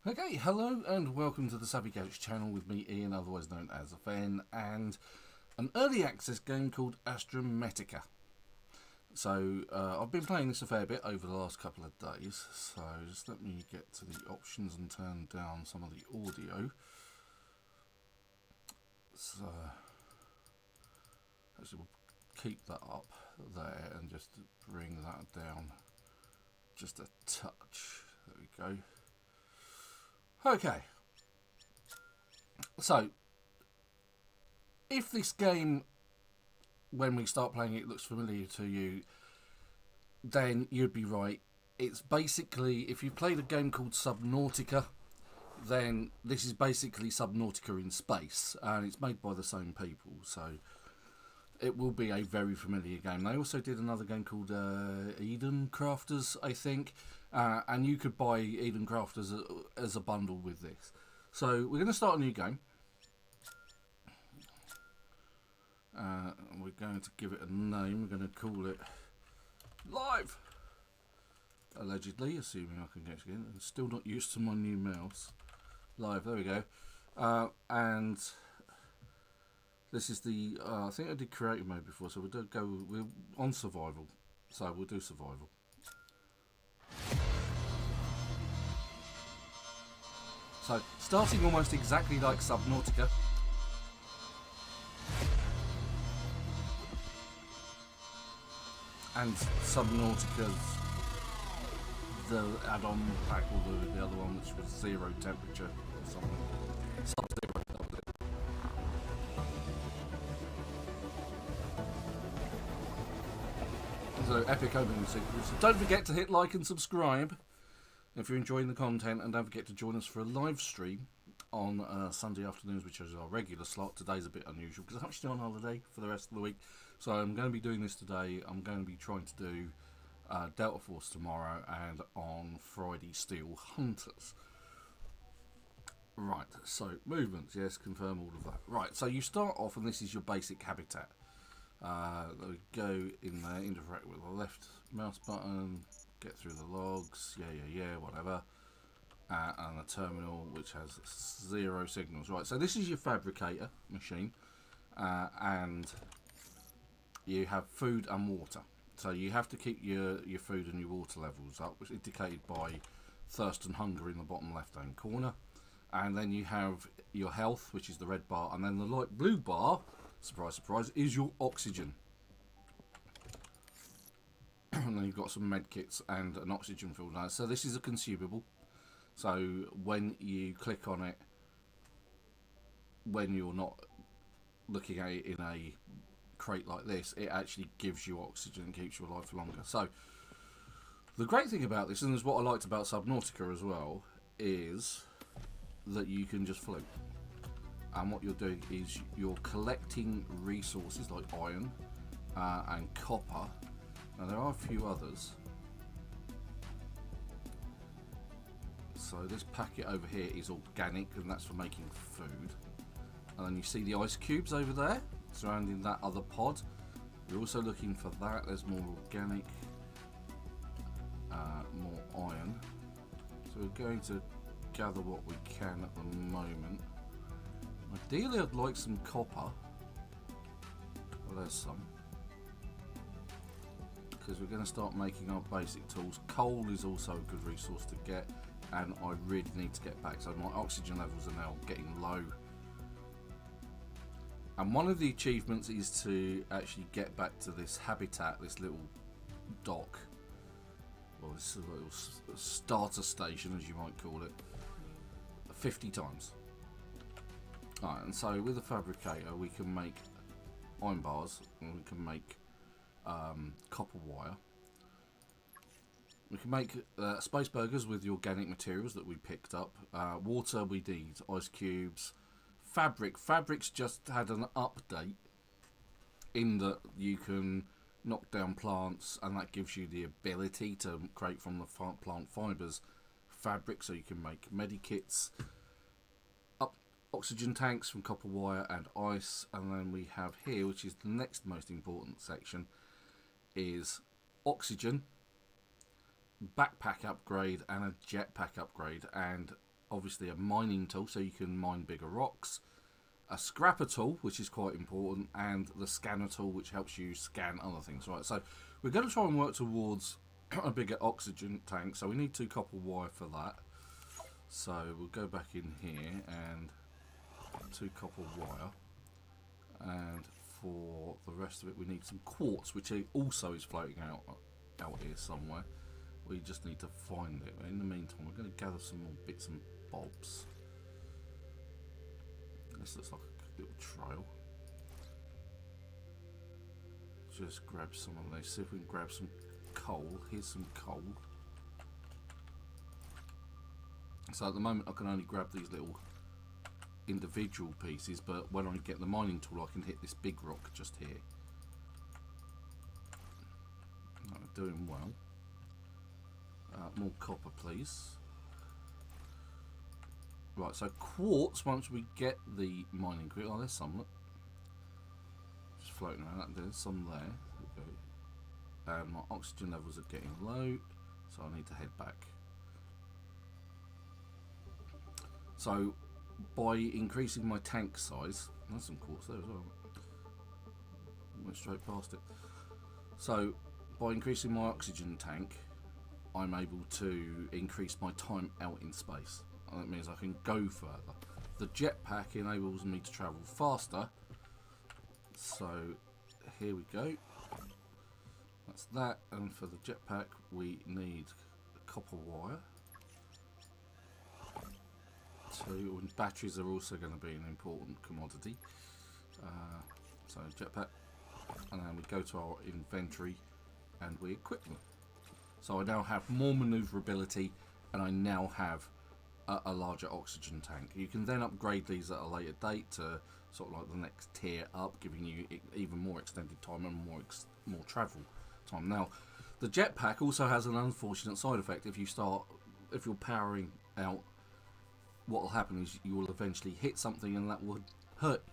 Okay, hello and welcome to the Savvy Gadgetz channel with me, Ian, otherwise known as Fen, and an early access game called Astrometica. So, I've been playing this a fair bit over the last couple of days, so just let me get to the options and turn down some of the audio. So, actually we'll keep that up there and just bring that down just a touch. There we go. Okay, so if this game, when we start playing it, looks familiar to you, then you'd be right. It's basically, if you've played a game called Subnautica, then this is basically Subnautica in space, and it's made by the same people, so it will be a very familiar game. They also did another game called Eden Crafters, I think, and you could buy Eden Crafters as a bundle with this. So we're going to start a new game. We're going to give it a name. We're going to call it Live, allegedly, assuming I can get it again. I'm still not used to my new mouse. Live, there we go. And this is the, I think I did creative mode before, so we're on survival. So we'll do survival. So, starting almost exactly like Subnautica. And Subnautica's the add-on pack, or the other one, which was zero temperature or something. Sub-zero, that was it. So, epic opening sequence. So don't forget to hit like and subscribe if you're enjoying the content, and don't forget to join us for a live stream on Sunday afternoons, which is our regular slot. Today's a bit unusual because I'm actually on holiday for the rest of the week, so I'm going to be doing this today. I'm going to be trying to do Delta Force tomorrow, and on Friday Steel Hunters. Right, so movements, yes, confirm all of that. Right, so you start off, and this is your basic habitat. We go in there, interact with the left mouse button, get through the logs, yeah, whatever, and a terminal which has 0 signals. Right, so this is your fabricator machine, and you have food and water. So you have to keep your food and your water levels up, which is indicated by thirst and hunger in the bottom left hand corner. And then you have your health, which is the red bar, and then the light blue bar, surprise surprise, is your oxygen. And then you've got some med kits and an oxygen filter. So this is a consumable. So when you click on it, when you're not looking at it in a crate like this, it actually gives you oxygen and keeps you alive for longer. So the great thing about this, and is what I liked about Subnautica as well, is that you can just float. And what you're doing is you're collecting resources like iron and copper. Now there are a few others. So this packet over here is organic, and that's for making food. And then you see the ice cubes over there surrounding that other pod. You're also looking for that. There's more organic, more iron. So we're going to gather what we can at the moment. Ideally I'd like some copper. Well, there's some. Because we're going to start making our basic tools. Coal is also a good resource to get, and I really need to get back. So my oxygen levels are now getting low. And one of the achievements is to actually get back to this habitat, this little dock, well, this little starter station, as you might call it, 50 times. Alright, and so with the fabricator we can make iron bars, and we can make copper wire. We can make space burgers with the organic materials that we picked up. Water, we need ice cubes. Fabric's just had an update in that you can knock down plants, and that gives you the ability to create from the plant fibres fabric, so you can make medikits, oxygen tanks from copper wire and ice. And then we have here, which is the next most important section, is oxygen, backpack upgrade and a jetpack upgrade. And obviously a mining tool so you can mine bigger rocks, a scrapper tool, which is quite important, and the scanner tool, which helps you scan other things. Right, so we're going to try and work towards a bigger oxygen tank, so we need 2 copper wire for that. So we'll go back in here and 2 copper wire, and for the rest of it we need some quartz, which also is floating out here somewhere. We just need to find it. In the meantime, we're going to gather some more bits and bobs. This looks like a little trail. Just grab some of these. See if we can grab some coal. Here's some coal. So at the moment I can only grab these little individual pieces, but when I get the mining tool I can hit this big rock just here. Doing well. More copper, please. Right, so quartz, once we get the mining grid. Oh, there's some, look. Just floating around. There's some there. There we go. And my oxygen levels are getting low, so I need to head back. So, by increasing my tank size, there's some quartz there as well. Went straight past it. So, by increasing my oxygen tank, I'm able to increase my time out in space. And that means I can go further. The jetpack enables me to travel faster. So here we go. That's that. And for the jetpack, we need a copper wire. 2, and batteries are also going to be an important commodity. So jetpack, and then we go to our inventory and we equip them. So I now have more maneuverability, and I now have a larger oxygen tank. You can then upgrade these at a later date to sort of like the next tier up, giving you even more extended time and more travel time. Now, the jetpack also has an unfortunate side effect. If you're powering out, what will happen is you will eventually hit something and that would hurt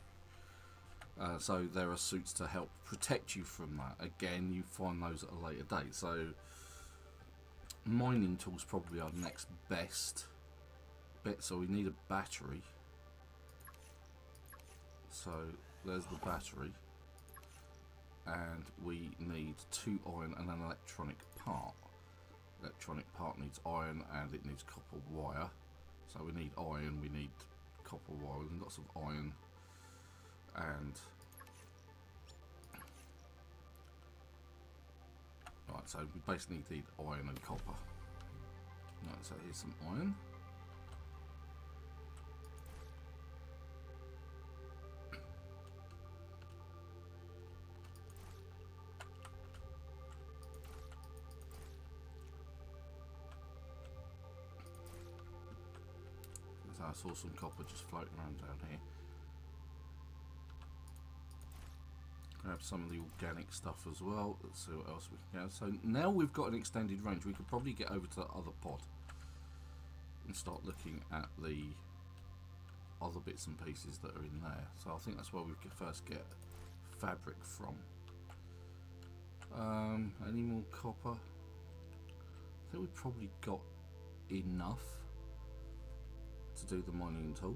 you. So there are suits to help protect you from that. Again, you find those at a later date. So mining tools probably are next best bit. So we need a battery. So there's the battery, and we need 2 iron and an electronic part. Electronic part needs iron and it needs copper wire. So we need iron, we need copper wire, we need lots of iron and right, so we basically need iron and copper. Right, so here's some iron. So I saw some copper just floating around down here. Grab some of the organic stuff as well. Let's see what else we can get. So now we've got an extended range. We could probably get over to the other pod and start looking at the other bits and pieces that are in there. So I think that's where we could first get fabric from. Any more copper? I think we've probably got enough to do the mining tool.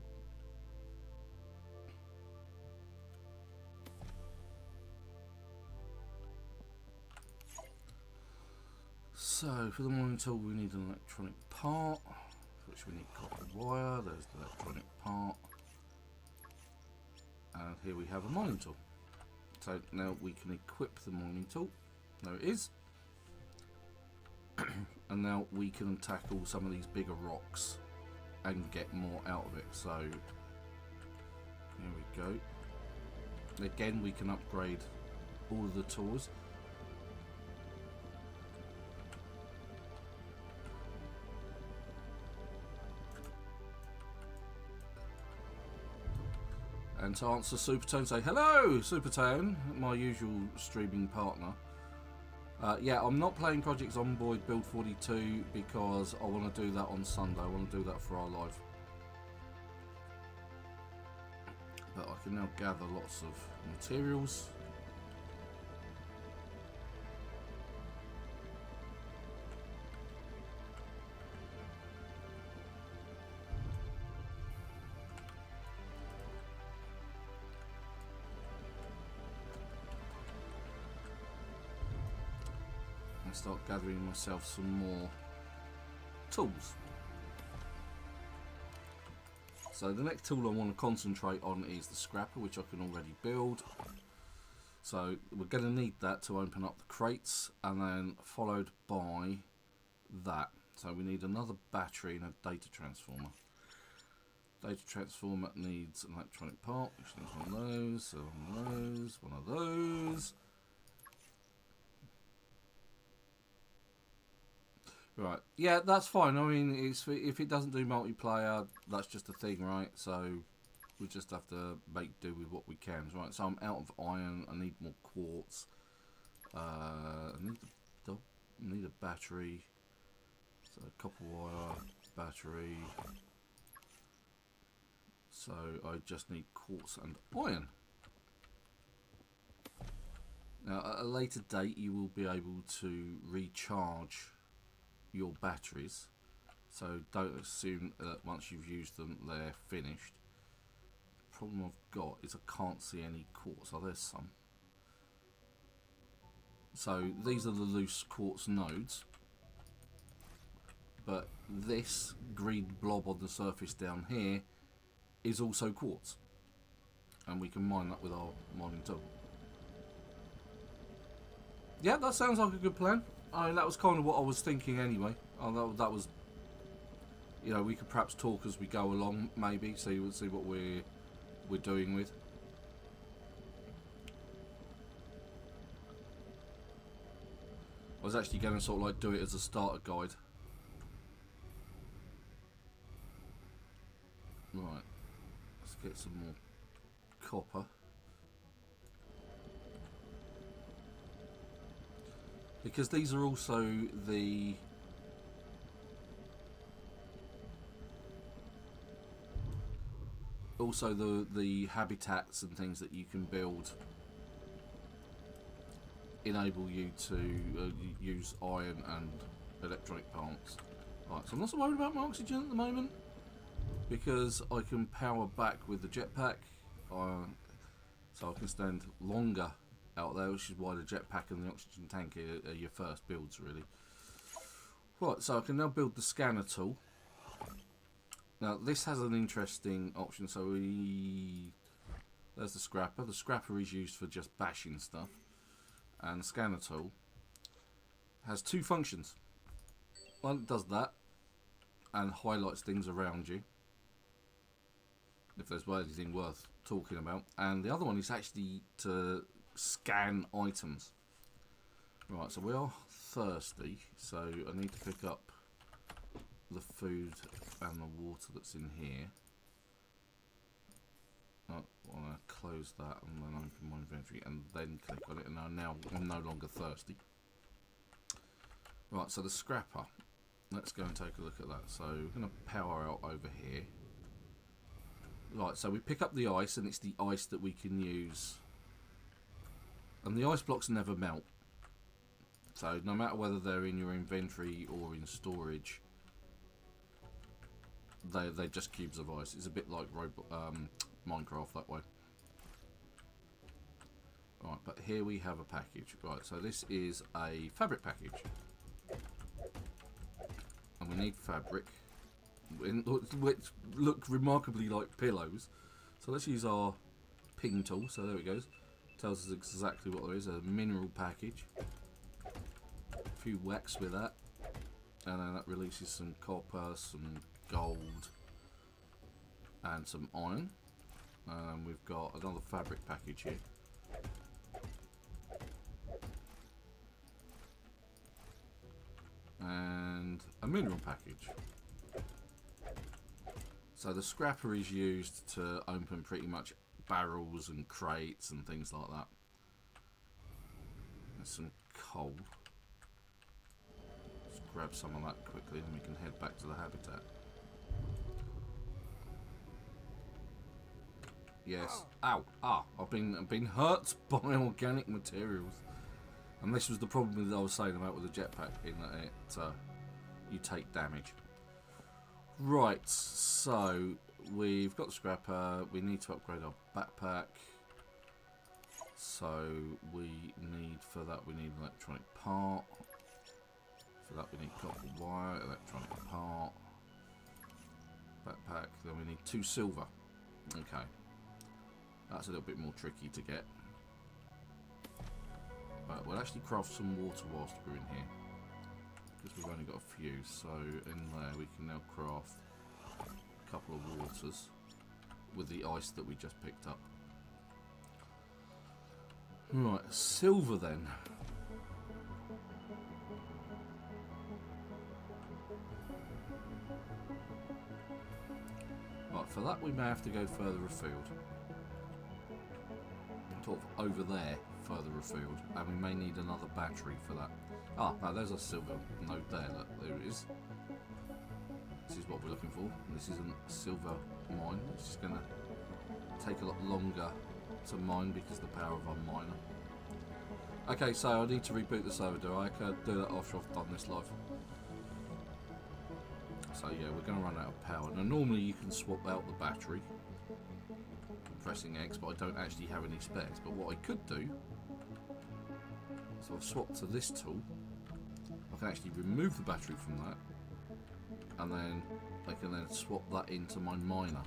So for the mining tool we need an electronic part, for which we need copper wire. There's the electronic part, and here we have a mining tool. So now we can equip the mining tool. There it is. And now we can tackle some of these bigger rocks and get more out of it. So here we go. Again, we can upgrade all of the tools. And to answer Supertone, say hello, Supertone, my usual streaming partner. Yeah, I'm not playing Project Zomboid Build 42 because I want to do that on Sunday. I want to do that for our live. But I can now gather lots of materials. and start gathering myself some more tools. So the next tool I want to concentrate on is the scrapper, which I can already build. So we're going to need that to open up the crates, and then followed by that. So we need another battery and a data transformer. Data transformer needs an electronic part, which needs one of those, one of those, one of those. Right, yeah, that's fine. I mean, if it doesn't do multiplayer, that's just a thing, right? So we just have to make do with what we can, right? So I'm out of iron. I need more quartz. I need a battery. So copper wire, battery. So I just need quartz and iron. Now, at a later date, you will be able to recharge your batteries. So don't assume that once you've used them, they're finished. The problem I've got is I can't see any quartz. Oh, there's some. So these are the loose quartz nodes. But this green blob on the surface down here is also quartz. And we can mine that with our mining tool. Yeah, that sounds like a good plan. I mean, that was kind of what I was thinking anyway. Oh, that was, you know, we could perhaps talk as we go along, maybe, so you would see what we're doing with. I was actually going to sort of like do it as a starter guide. Right, let's get some more copper. Because these are also the habitats and things that you can build enable you to use iron and electronic parts. Right, so I'm not so worried about my oxygen at the moment because I can power back with the jetpack, so I can stand longer out there, which is why the jetpack and the oxygen tank are your first builds, really. Right, so I can now build the scanner tool. Now this has an interesting option. So there's the scrapper. The scrapper is used for just bashing stuff, and the scanner tool has two functions. One does that and highlights things around you, if there's anything worth talking about, and the other one is actually to scan items. Right, so we are thirsty, so I need to pick up the food and the water that's in here. I want to close that and then open my inventory and then click on it, and I'm no longer thirsty. Right, so the scrapper, let's go and take a look at that. So we're going to power out over here. Right, so we pick up the ice, and it's the ice that we can use. And the ice blocks never melt. So no matter whether they're in your inventory or in storage, they're just cubes of ice. It's a bit like Minecraft that way. Right, but here we have a package. Right, so this is a fabric package. And we need fabric, which look remarkably like pillows. So let's use our ping tool. So there it goes. Tells us exactly what there is. A mineral package. A few wax with that. And then that releases some copper, some gold, and some iron. And we've got another fabric package here. And a mineral package. So the scrapper is used to open pretty much barrels and crates and things like that. There's some coal. Let's grab some of that quickly and we can head back to the habitat. Yes. Ow. Ah. I've been hurt by organic materials. And this was the problem that I was saying about with the jetpack, in that it you take damage. Right, so we've got the scrapper. We need to upgrade our backpack. So we need, for that, we need an electronic part. For that we need copper wire, electronic part, backpack, then we need 2 silver. Okay. That's a little bit more tricky to get. But we'll actually craft some water whilst we're in here. Because we've only got a few, so in there we can now craft a couple of waters with the ice that we just picked up. Right, silver then. Right, for that we may have to go further afield. Sort of over there, further afield, and we may need another battery for that. Ah, no, there's a silver node there, look, there it is. This is what we're looking for. This isn't a silver mine, it's just going to take a lot longer to mine because of the power of our miner. Okay, so I need to reboot the server, do I? I can do that after I've done this live. So yeah, we're going to run out of power. Now normally you can swap out the battery pressing X, but I don't actually have any spares. But what I could do, so I've swapped to this tool, I can actually remove the battery from that, and then I can then swap that into my miner,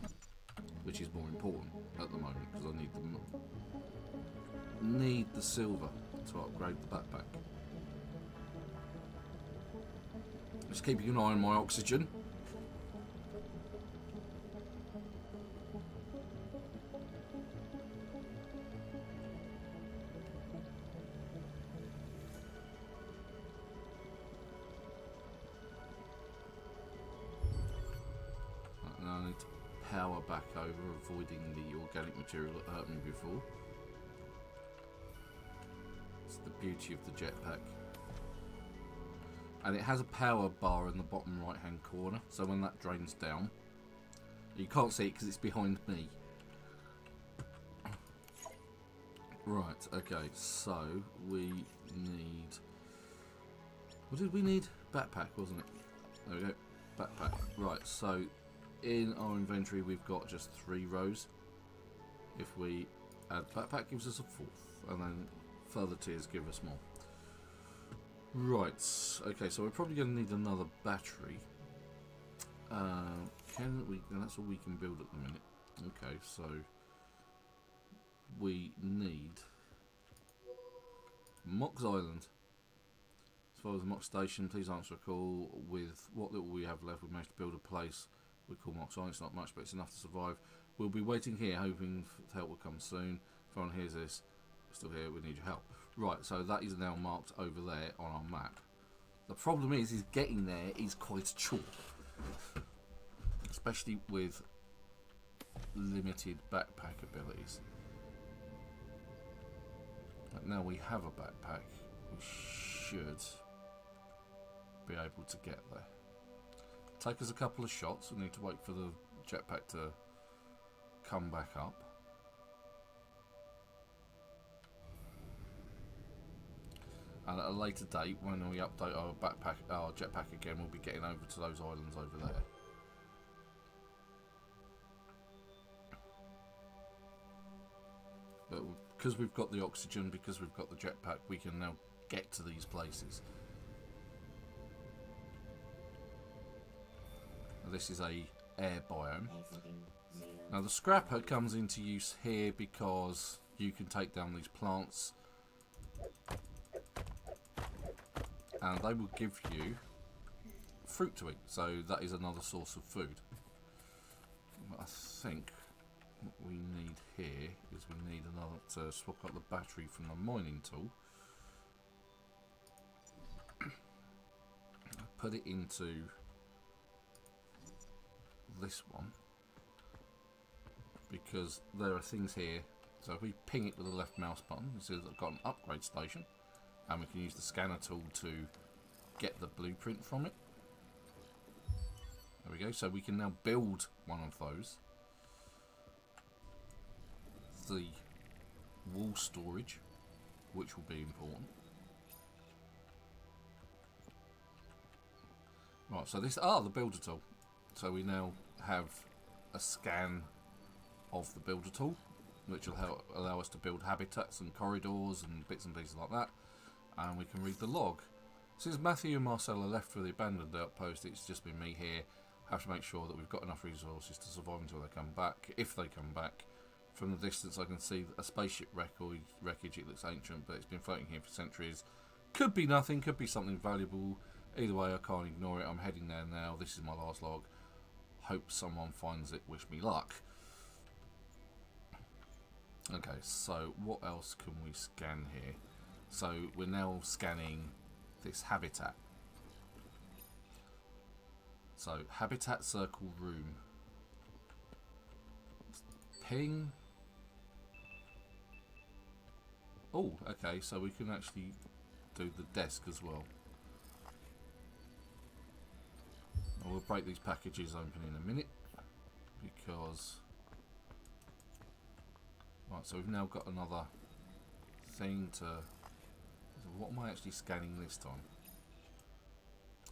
which is more important at the moment because I need the silver to upgrade the backpack. Just keeping an eye on my oxygen. Now I need to power back over, avoiding the organic material that hurt me before. It's the beauty of the jetpack. And it has a power bar in the bottom right hand corner, so when that drains down, you can't see it because it's behind me. Right, okay, so we need... What did we need? Backpack, wasn't it? There we go, backpack. Right, so in our inventory we've got just 3 rows. If we add backpack, gives us a 4th, and then further tiers give us more. Right, okay, so we're probably going to need another battery. Can we? That's all we can build at the minute. Okay, so we need Mox Island. As far as the Mox Station, please answer a call. With what little we have left, we managed to build a place we call Mox Island. It's not much, but it's enough to survive. We'll be waiting here, hoping help will come soon. If anyone hears this, we're still here, we need your help. Right, so that is now marked over there on our map. The problem is getting there is quite a chore. Especially with limited backpack abilities. But now we have a backpack, we should be able to get there. Take us a couple of shots, we need to wait for the jetpack to come back up. And at a later date, when we update our jetpack again, we'll be getting over to those islands over there. But because we've got the oxygen, because we've got the jetpack, we can now get to these places. Now this is a air biome. Now the scrapper comes into use here because you can take down these plants and they will give you fruit to eat, so that is another source of food. I think what we need here is we need another to swap up the battery from the mining tool. Put it into this one because there are things here. So if we ping it with the left mouse button, it says I've got an upgrade station. And we can use the scanner tool to get the blueprint from it. There we go. So we can now build one of those. The wall storage, which will be important. Right, so this, the builder tool. So we now have a scan of the builder tool, which will allow us to build habitats and corridors and bits and pieces like that. And we can read the log. Since Matthew and Marcella left for the abandoned outpost, it's just been me here. Have to make sure that we've got enough resources to survive until they come back. If they come back. From the distance I can see a spaceship wreckage. It looks ancient, but it's been floating here for centuries. Could be nothing, could be something valuable. Either way, I can't ignore it. I'm heading there now. This is my last log. Hope someone finds it. Wish me luck. Okay, so what else can we scan here? So we're now scanning this habitat. So habitat circle room. Ping. Oh, okay, so we can actually do the desk as well. And we'll break these packages open in a minute because... Right, so we've now got another thing to... So what am I actually scanning this time?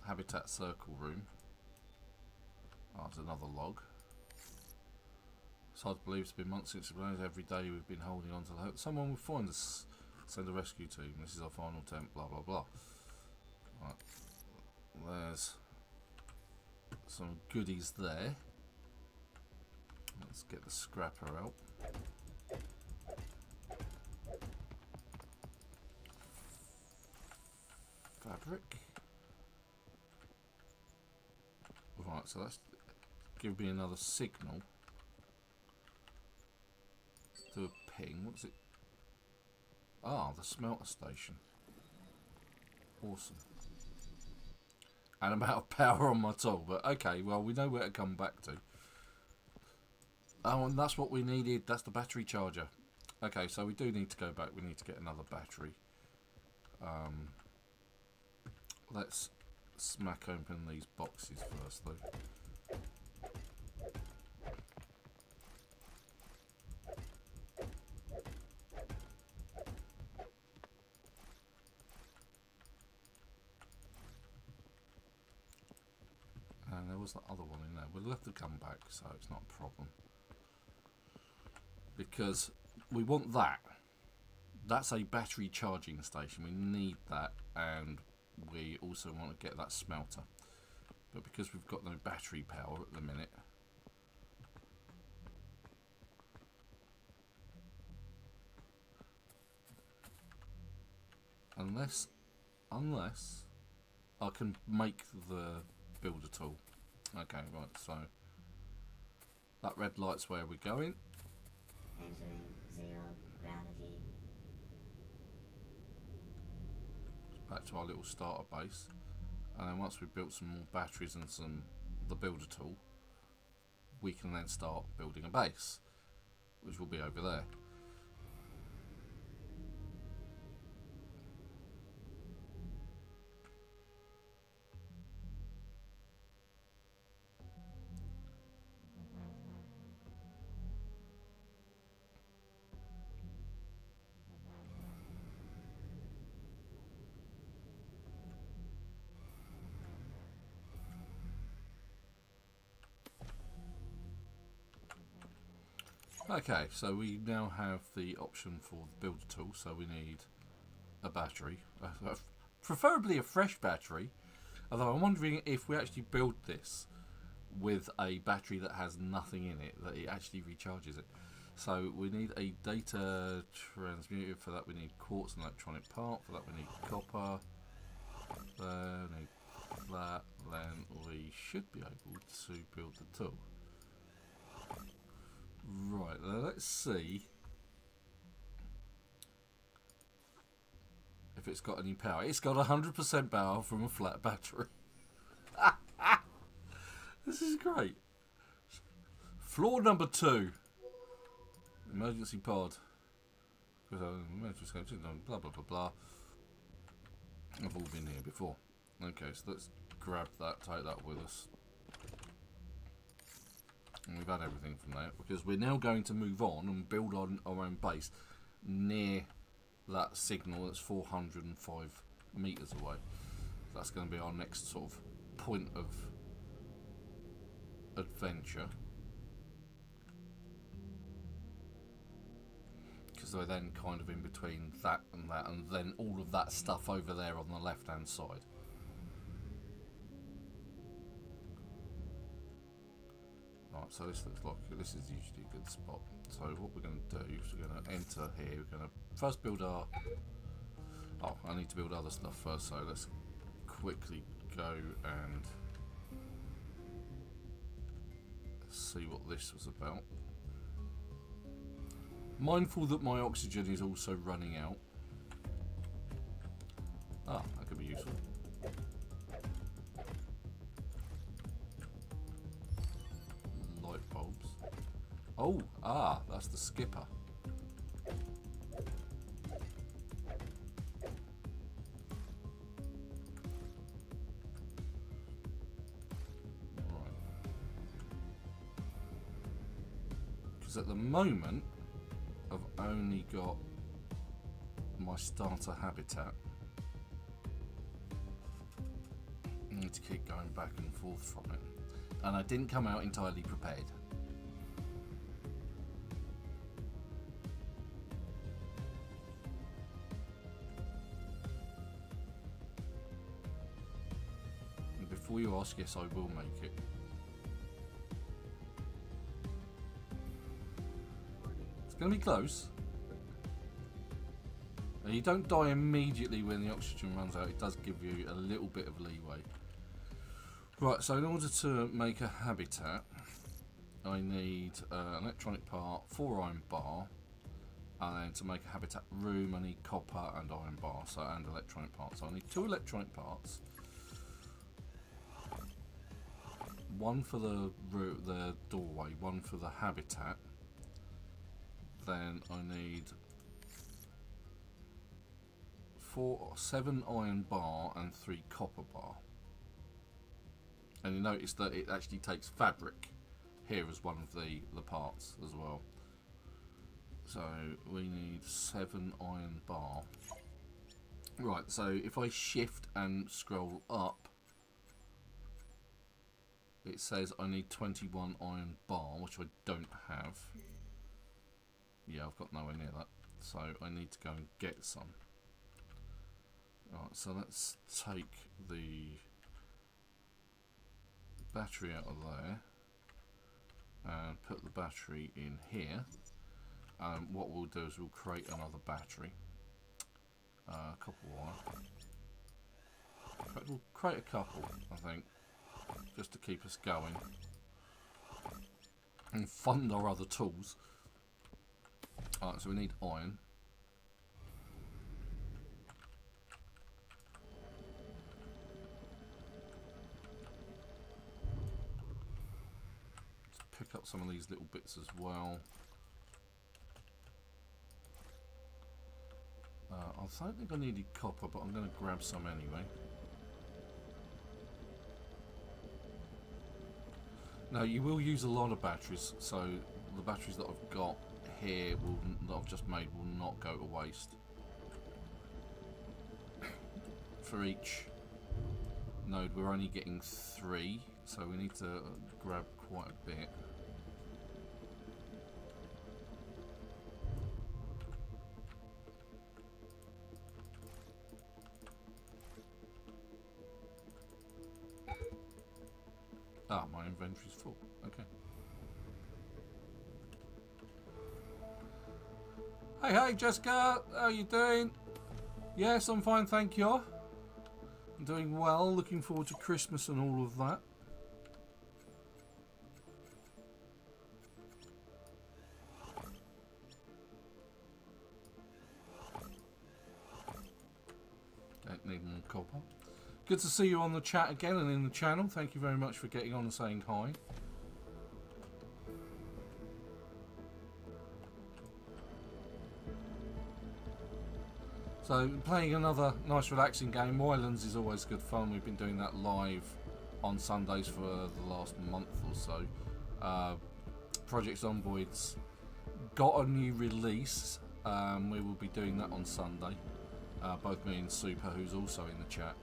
Habitat circle room. Oh, there's another log. It's hard to believe it's been months since we learned. Every day we've been holding on to the hope someone will find us. Send a rescue team. This is our final attempt. Blah blah blah. Right. There's some goodies there. Let's get the scrapper out. Fabric. Right, so that's give me another signal. Do a ping. What's it? Ah, the smelter station. Awesome. And I'm out of power on my tool, but okay, well, we know where to come back to. Oh, and that's what we needed. That's the battery charger. Okay, so we do need to go back. We need to get another battery. Let's smack open these boxes first, though. And there was the other one in there. We'll have to come back, so it's not a problem. Because we want that. That's a battery charging station. We need that, and we also want to get that smelter. But because we've got no battery power at the minute, unless I can make the builder tool. Okay, right, so that red light's where we're going. Entering zero gravity. Back to our little starter base, and then once we've built some more batteries and the builder tool, we can then start building a base, which will be over there. Okay, so we now have the option for the builder tool, so we need a battery, preferably a fresh battery, although I'm wondering if we actually build this with a battery that has nothing in it, that it actually recharges it. So we need a data transmitter. For that we need quartz and electronic part. For that we need copper. We need that. Then we should be able to build the tool. Right, let's see if it's got any power. It's got 100% power from a flat battery. This is great. Floor number 2. Emergency pod. Emergency blah blah blah blah. I've all been here before. Okay, so let's grab that, take that with us. And we've had everything from there, because we're now going to move on and build on our own base near that signal that's 405 meters away. That's going to be our next sort of point of adventure, because they're then kind of in between that, and then all of that stuff over there on the left hand side. Right, so this looks like this is usually a good spot. So what we're going to do is we're going to enter here. We're going to first build our... Oh, I need to build other stuff first, so let's quickly go and see what this was about. Mindful that my oxygen is also running out. Ah, that could be useful. Light bulbs. Oh, that's the skipper. Right. Because at the moment, I've only got my starter habitat. I need to keep going back and forth from it. And I didn't come out entirely prepared. And before you ask, yes, I will make it. It's going to be close. Now, you don't die immediately when the oxygen runs out. It does give you a little bit of leeway. Right, so in order to make a habitat, I need an electronic part, 4 iron bar, and then to make a habitat room, I need copper and iron bar, and electronic parts. So I need 2 electronic parts, 1 for the doorway, 1 for the habitat. Then I need 7 iron bar and 3 copper bar. And you notice that it actually takes fabric here as one of the parts as well. So we need 7 iron bar. Right, so if I shift and scroll up, it says I need 21 iron bar, which I don't have. Yeah, I've got nowhere near that. So I need to go and get some. Right, so let's take the battery out of there and put the battery in here. What we'll do is we'll create another battery, copper wire. In fact, we'll create a couple, I think, just to keep us going and fund our other tools. Alright, so we need iron. Pick up some of these little bits as well. I don't think I needed copper, but I'm going to grab some anyway. Now, you will use a lot of batteries, so the batteries that I've got here, that I've just made, will not go to waste. For each node, we're only getting 3, so we need to grab quite a bit. Ah, my inventory's full. Okay. Hey, Jessica. How you doing? Yes, I'm fine, thank you. I'm doing well. Looking forward to Christmas and all of that. Don't need more copper. Good to see you on the chat again and in the channel. Thank you very much for getting on and saying hi. So, playing another nice relaxing game. Moylands is always good fun. We've been doing that live on Sundays for the last month or so. Project Zomboid's got a new release. We will be doing that on Sunday. Both me and Super, who's also in the chat,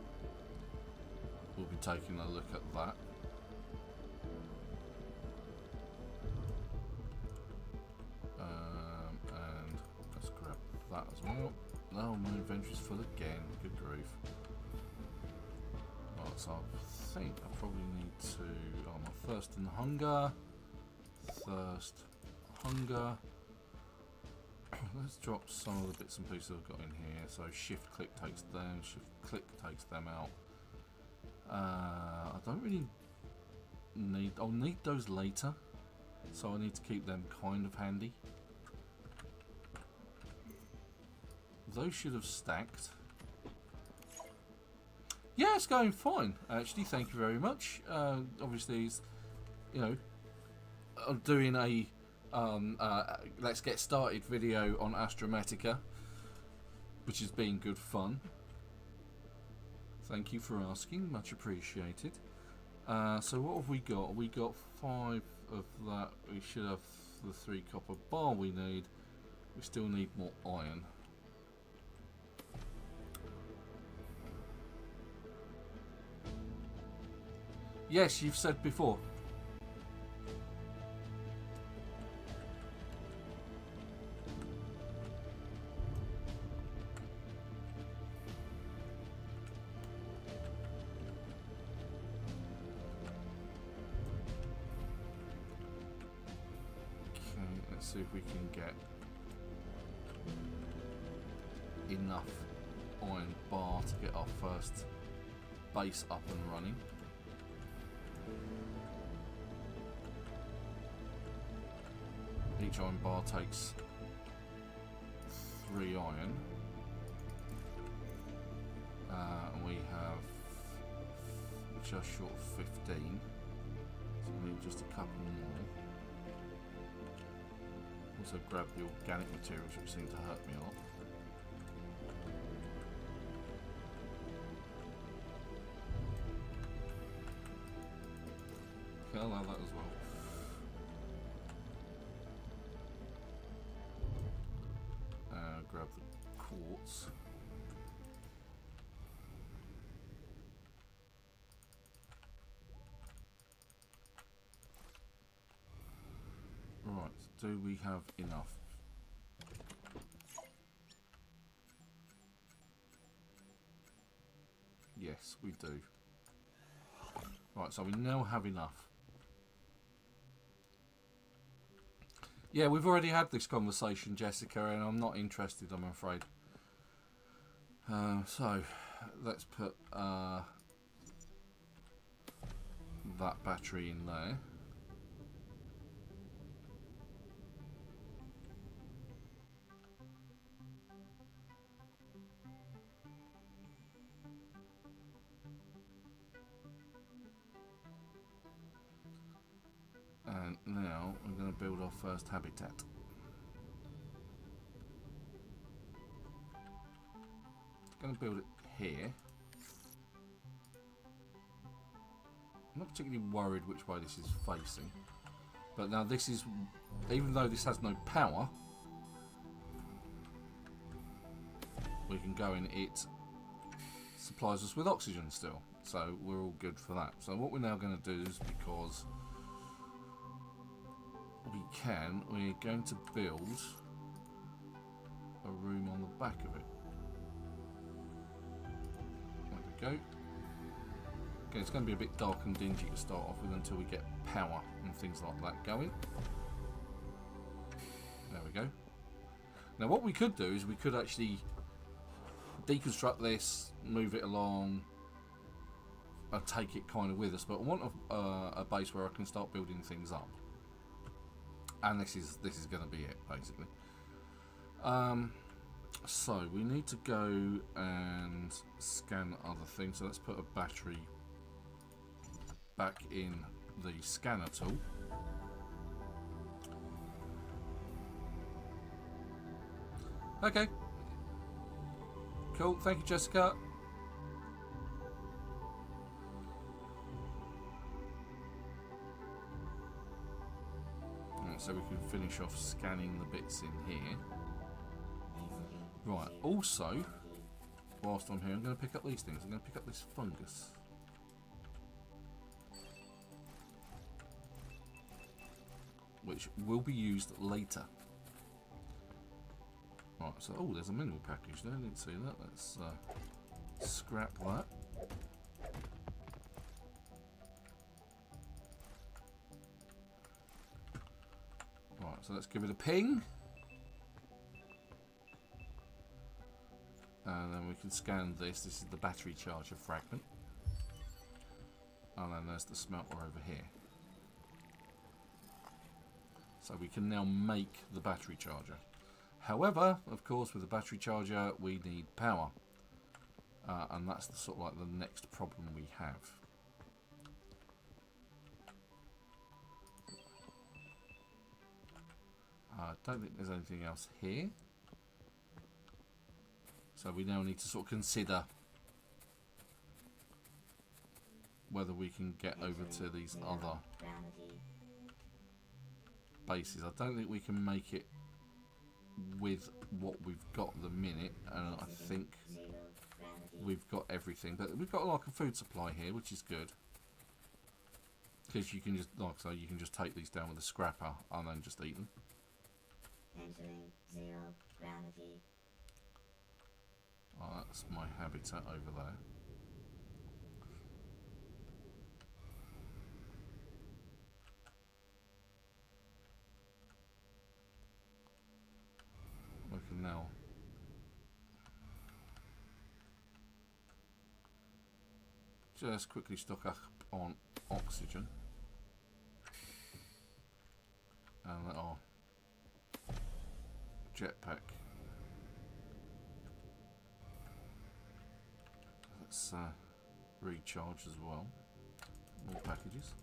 we'll be taking a look at that. And let's grab that as well. Oh, my inventory's full again. Good grief. Right, so I think I probably need to... Oh, my thirst and hunger. thirst, hunger. Let's drop some of the bits and pieces I've got in here. So shift click takes them, shift click takes them out. I don't really need, I'll need those later, so I need to keep them kind of handy. Those should have stacked. Yeah, it's going fine actually, thank you very much. Obviously it's, you know, I'm doing a let's get started video on Astrometica, which has been good fun. Thank you for asking, much appreciated. So what have we got? We got 5 of that. We should have the 3 copper bar we need. We still need more iron. Yes, you've said before. See if we can get enough iron bar to get our first base up and running. Each iron bar takes 3 iron, and we have just short of 15, so we need just a couple more. Also grab the organic materials, which seem to hurt me a lot. Okay, I'll allow that as well. Grab the quartz. Right, do we have enough? Yes, we do. Right, so we now have enough. Yeah, we've already had this conversation, Jessica, and I'm not interested, I'm afraid. So, let's put that battery in there. And now I'm going to build our first habitat. I'm going to build it here. I'm not particularly worried which way this is facing. But now this is, even though this has no power, we can go in, it supplies us with oxygen still. So we're all good for that. So what we're now going to do is, because we're going to build a room on the back of it. There we go. Okay, it's going to be a bit dark and dingy to start off with until we get power and things like that going. There we go. Now what we could do is we could actually deconstruct this, move it along, and take it kind of with us, but I want a base where I can start building things up. And this is going to be it, basically. So we need to go and scan other things. So let's put a battery back in the scanner tool. Okay. Cool. Thank you, Jessica. So we can finish off scanning the bits in here. Right, also, whilst I'm here, I'm going to pick up these things. I'm going to pick up this fungus. Which will be used later. Right, so, oh, there's a mineral package there. I didn't see that. Let's scrap that. Right, so let's give it a ping. And then we can scan this. This is the battery charger fragment. And then there's the smelter over here. So we can now make the battery charger. However, of course, with the battery charger, we need power. And that's the sort of like the next problem we have. I don't think there's anything else here. So we now need to sort of consider whether we can get over to these other bases. I don't think we can make it with what we've got at the minute, and I think we've got everything. But we've got like a food supply here, which is good. Because you can just, like I say, you can just take these down with a scrapper and then just eat them. Entering zero gravity. Oh, that's my habitat over there. We can now just quickly stock up on oxygen. And let our jetpack. Let's recharge as well. More packages.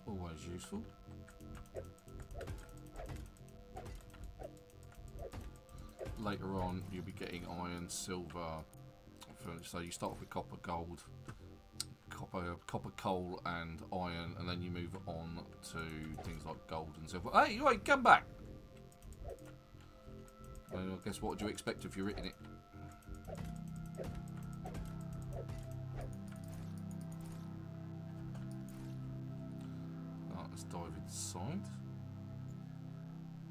Always useful. Later on, you'll be getting iron, silver. So you start off with copper, gold, copper, coal, and iron, and then you move on to things like gold and silver. Hey, wait, come back! Well, I guess what do you expect if you're hitting it? Right, let's dive inside.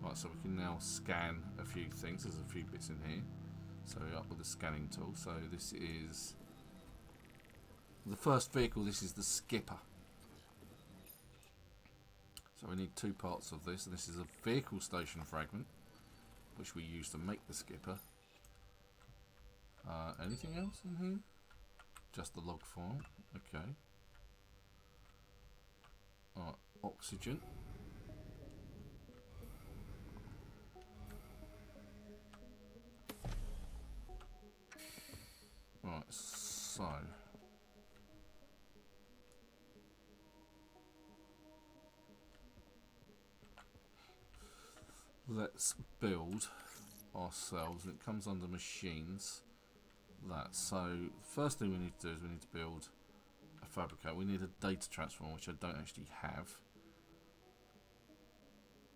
Right, so we can now scan a few things. There's a few bits in here. So up with the scanning tool. So this is the first vehicle. This is the skipper. So we need two parts of this. And this is a vehicle station fragment, which we use to make the skipper. Anything else in here? Just the log file. Okay. Alright, oxygen. Right, so let's build ourselves. It comes under machines. That. So first thing we need to do is we need to build a fabricator. We need a data transformer, which I don't actually have.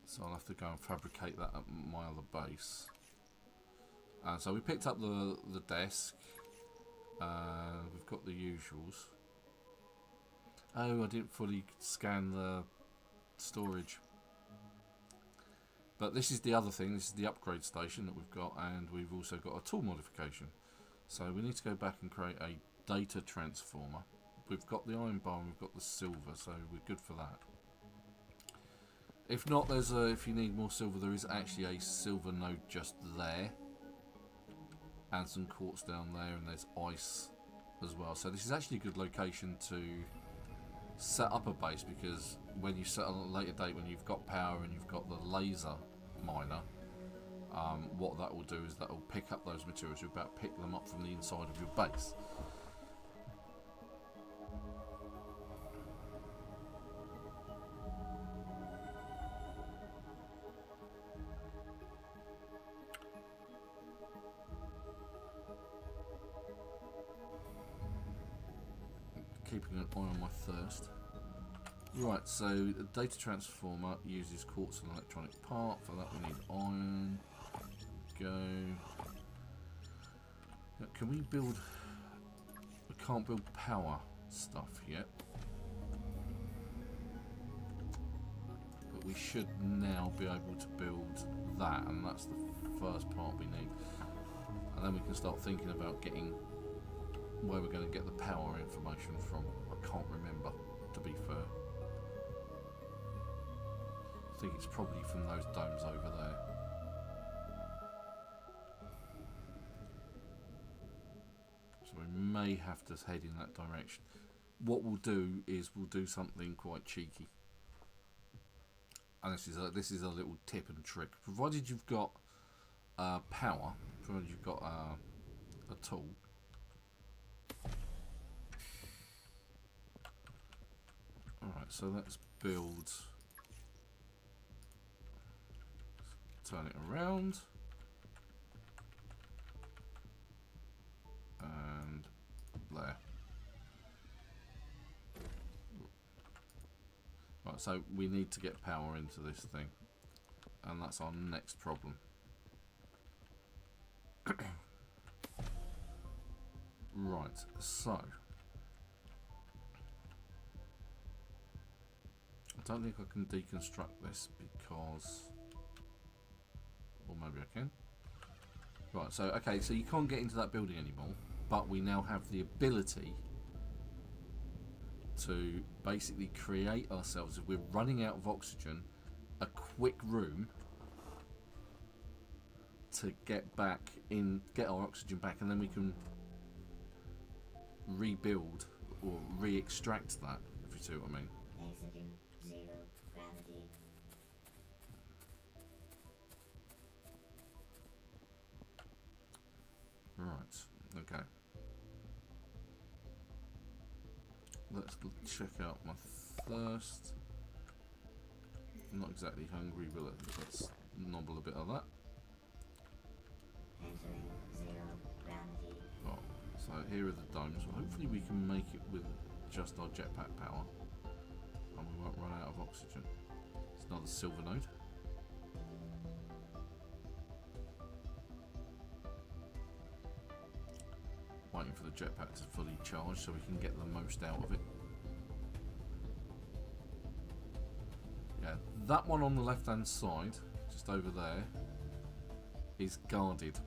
So I'll have to go and fabricate that at my other base. So we picked up the desk. We've got the usuals. Oh, I didn't fully scan the storage. But this is the other thing. This is the upgrade station that we've got, and we've also got a tool modification. So we need to go back and create a data transformer. We've got the iron bar and we've got the silver, so we're good for that. If not, there's if you need more silver, there is actually a silver node just there. And some quartz down there, and there's ice as well. So this is actually a good location to set up a base, because when you set on a later date, when you've got power and you've got the laser miner, what that will do is that will pick up those materials. You'll about pick them up from the inside of your base. Keeping an eye on my thirst. Right, so the data transformer uses quartz and electronic part. For that we need iron. Go. Now, can we build... We can't build power stuff yet. But we should now be able to build that, and that's the first part we need. And then we can start thinking about getting where we're going to get the power information from. I can't remember, to be fair. I think it's probably from those domes over there. So we may have to head in that direction. What we'll do is we'll do something quite cheeky. And this is a little tip and trick. Provided you've got power, provided you've got a tool. Alright, so let's build, turn it around, and there. Right, so we need to get power into this thing, and that's our next problem. Right, so I don't think I can deconstruct this because, or maybe I can. Right, so okay, so you can't get into that building anymore, but we now have the ability to basically create ourselves, if we're running out of oxygen, a quick room to get back in, get our oxygen back, and then we can rebuild or re-extract that, if you see what I mean. Oxygen, 0 gravity. Right, okay. Let's check out my thirst. I'm not exactly hungry, but let's nobble a bit of that. Entering 0 gravity. Right, so here are the domes. Well, hopefully we can make it with just our jetpack power, and we won't run out of oxygen. It's another silver node. Waiting for the jetpack to fully charge so we can get the most out of it. Yeah, that one on the left hand side, just over there, is guarded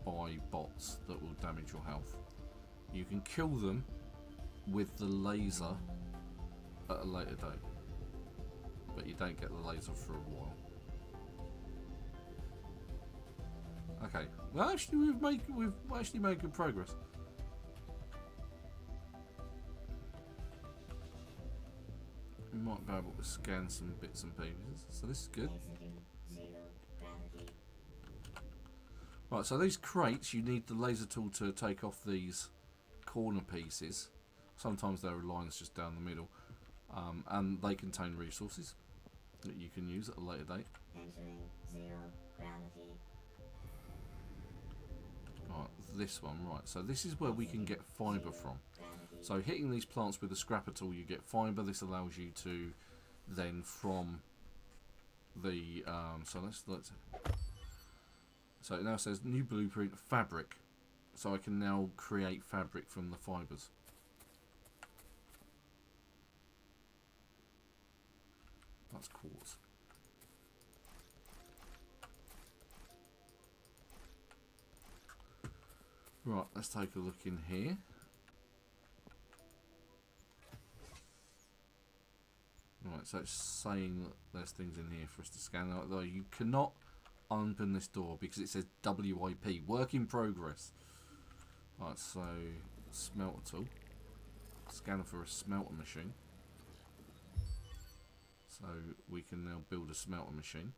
by bots that will damage your health. You can kill them with the laser at a later date, but you don't get the laser for a while. Okay, well actually we've actually made good progress. We might be able to scan some bits and pieces, so this is good. Oxygen, 0 gravity. Right, so these crates, you need the laser tool to take off these corner pieces. Sometimes there are lines just down the middle, and they contain resources that you can use at a later date. Entering 0 gravity. Right, this one, right, so this is where we can get fibre from. So hitting these plants with the scrapper tool, you get fibre. This allows you to then from the so it now says new blueprint fabric, so I can now create fabric from the fibres. That's quartz. Right, let's take a look in here. Right, so it's saying that there's things in here for us to scan, although you cannot open this door because it says WIP, work in progress. Right, so smelter tool, scanner for a smelter machine. So we can now build a smelter machine.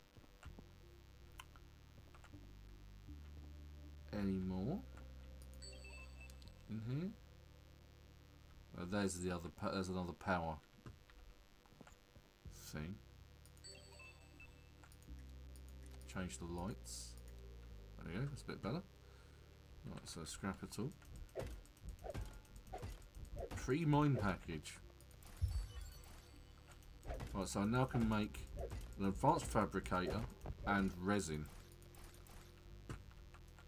Any more in here? There's the other. There's another power thing. Change the lights. There we go. That's a bit better. Right, so scrapper tool. Pre-mine package. Right, so I now can make an advanced fabricator and resin.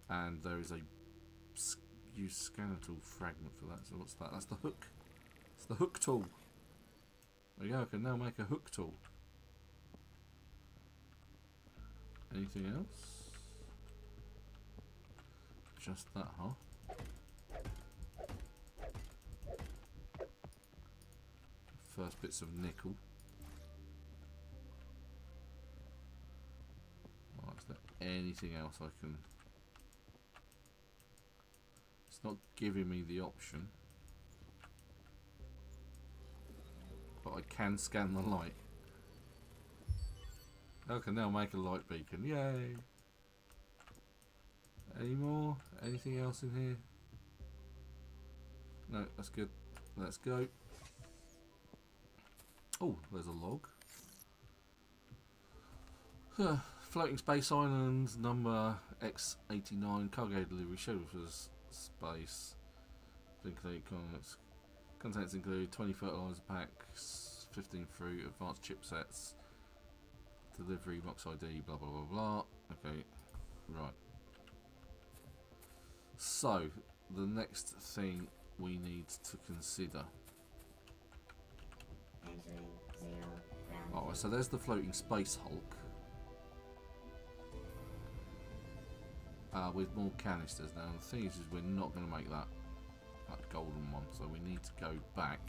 And there is a use scanner tool fragment for that. So what's that? That's the hook. It's the hook tool. There you go. I can now make a hook tool. Anything else? Just that, huh? First bits of nickel. Right, is there anything else I can... It's not giving me the option. But I can scan the light. I can now make a light beacon. Yay! Any more? Anything else in here? No, that's good. Let's go. Oh, there's a log. Floating Space Island, number X89, cargo delivery, scheduled for space. Contents include 20 fertilizer packs, 15 fruit, advanced chipsets, delivery, box ID, blah blah blah blah. Okay, right. So, the next thing we need to consider. Alright, so there's the floating space Hulk. With more canisters. Now, the thing is we're not going to make that golden one, so we need to go back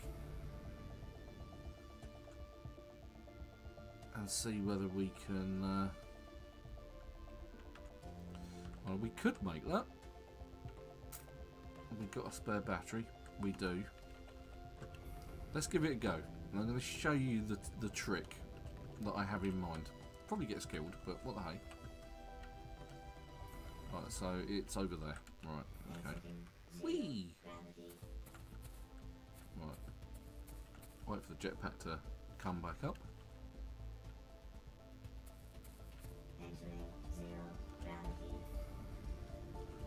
and see whether we can. Well, we could make that. We've got a spare battery. We do. Let's give it a go. And I'm going to show you the trick that I have in mind. Probably gets killed, but what the hey. Right, so it's over there. Right, okay. Whee! Right. Wait for the jetpack to come back up.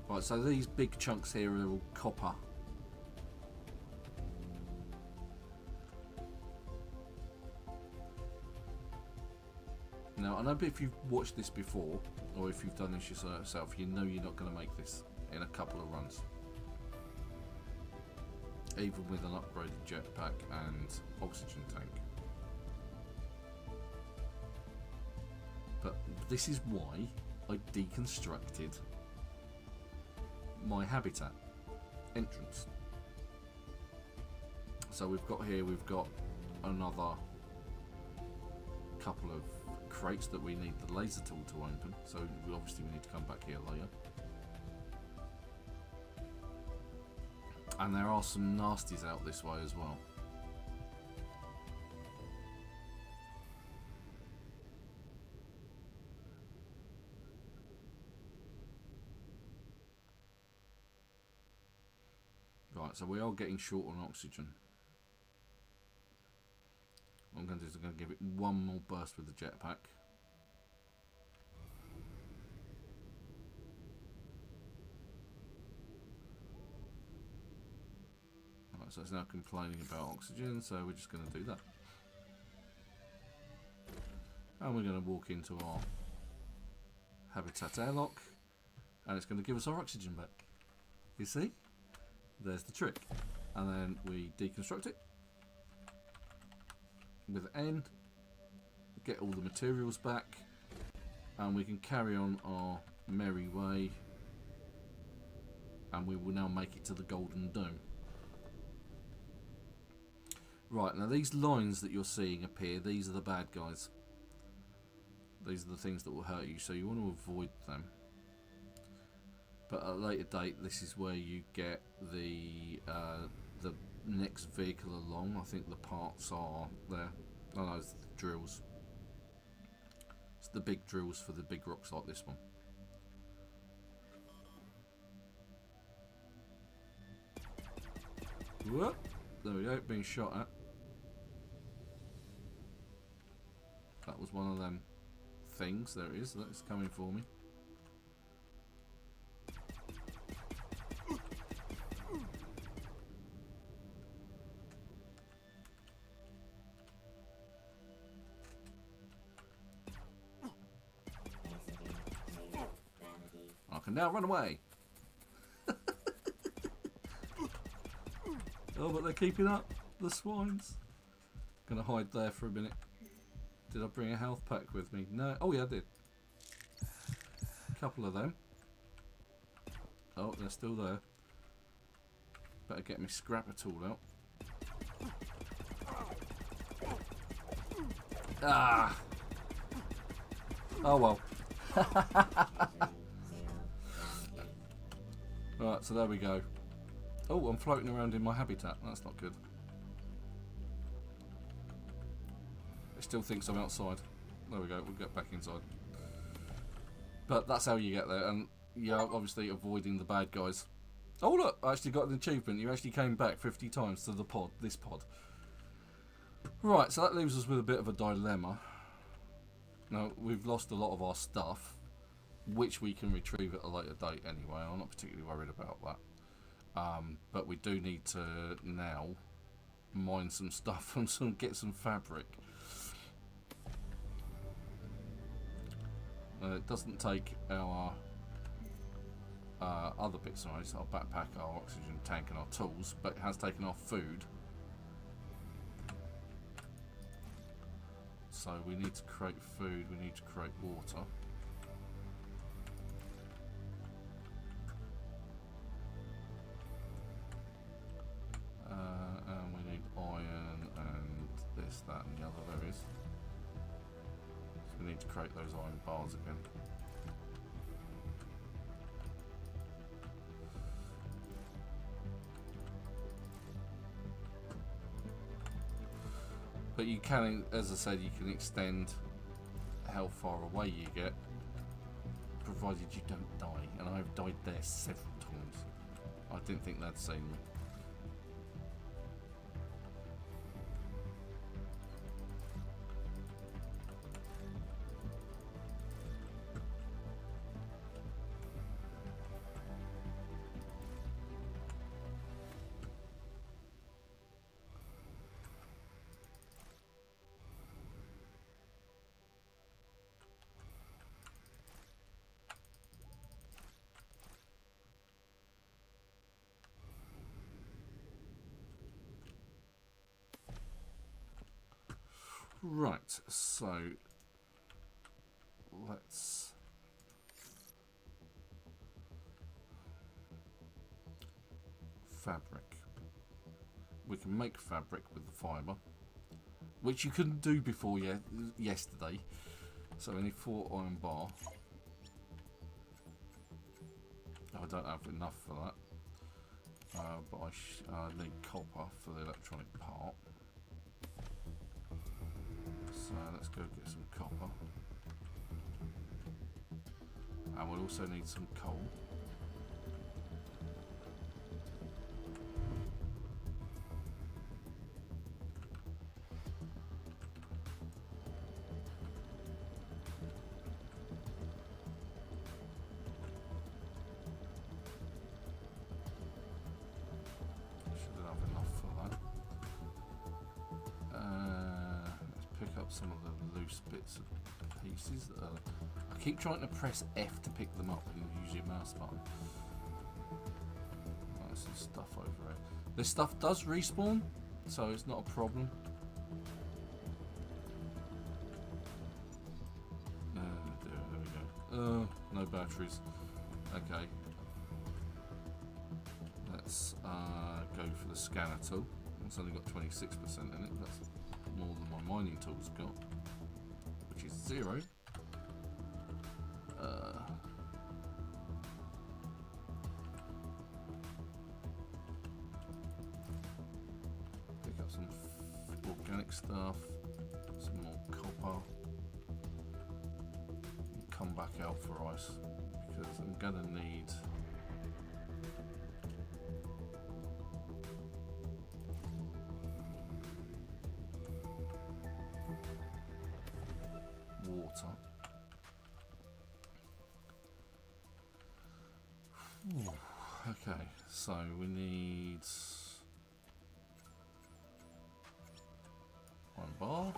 Right, so these big chunks here are all copper. Now, I know if you've watched this before, or if you've done this yourself, you know you're not going to make this in a couple of runs. Even with an upgraded jetpack and oxygen tank. But this is why I deconstructed my habitat entrance. So we've got another couple of crates that we need the laser tool to open, so obviously we need to come back here later. And there are some nasties out this way as well. Right, so we are getting short on oxygen. What I'm going to do is I'm going to give it one more burst with the jetpack. Right, so it's now complaining about oxygen, so we're just going to do that. And we're going to walk into our habitat airlock, and it's going to give us our oxygen back. You see? There's the trick. And then we deconstruct it with N, get all the materials back, and we can carry on our merry way, and we will now make it to the Golden Dome. Right, now these lines that you're seeing appear, these are the bad guys. These are the things that will hurt you, so you want to avoid them. But at a later date, this is where you get the next vehicle along. I think the parts are there. Oh no, it's the drills. It's the big drills for the big rocks like this one. Whoop! There we go, being shot at. That was one of them things. There it is. That's coming for me. I can now run away. Oh, but they're keeping up, the swines. Gonna hide there for a minute. Did I bring a health pack with me? No. Oh yeah, I did. couple of them. Oh, they're still there. Better get my scrapper tool out. Ah! Oh well. Right, so there we go. Oh, I'm floating around in my habitat. That's not good. It still thinks I'm outside. There we go, we'll get back inside. But that's how you get there, and you're obviously avoiding the bad guys. Oh look, I actually got an achievement. You actually came back 50 times to the pod, this pod. Right, so that leaves us with a bit of a dilemma. Now, we've lost a lot of our stuff, which we can retrieve at a later date anyway. I'm not particularly worried about that. But we do need to now mine some stuff and get some fabric. It doesn't take our other bits, our backpack, our oxygen tank and our tools, but it has taken our food. So we need to create food, we need to create water. And we need iron and this, that and the other there is. So we need to create those iron bars again. But you can, as I said, you can extend how far away you get, provided you don't die. And I've died there several times. I didn't think they'd seen me. Right, so let's fabric. We can make fabric with the fibre, which you couldn't do before yesterday. So we need 4 iron bar. I don't have enough for that, but I need copper for the electronic part. So let's go get some copper. And we'll also need some coal. Should have enough for that. Pick up some of the loose bits of pieces that are... I keep trying to press F to pick them up and use your mouse button. There's some stuff over here. This stuff does respawn, so it's not a problem. There we go. No batteries. Okay. Let's go for the scanner tool. It's only got 26% in it. That's more than my mining tool's got, which is 0. Pick up some organic stuff, some more copper, and come back out for ice, because I'm gonna need water. Okay, so we need one bar,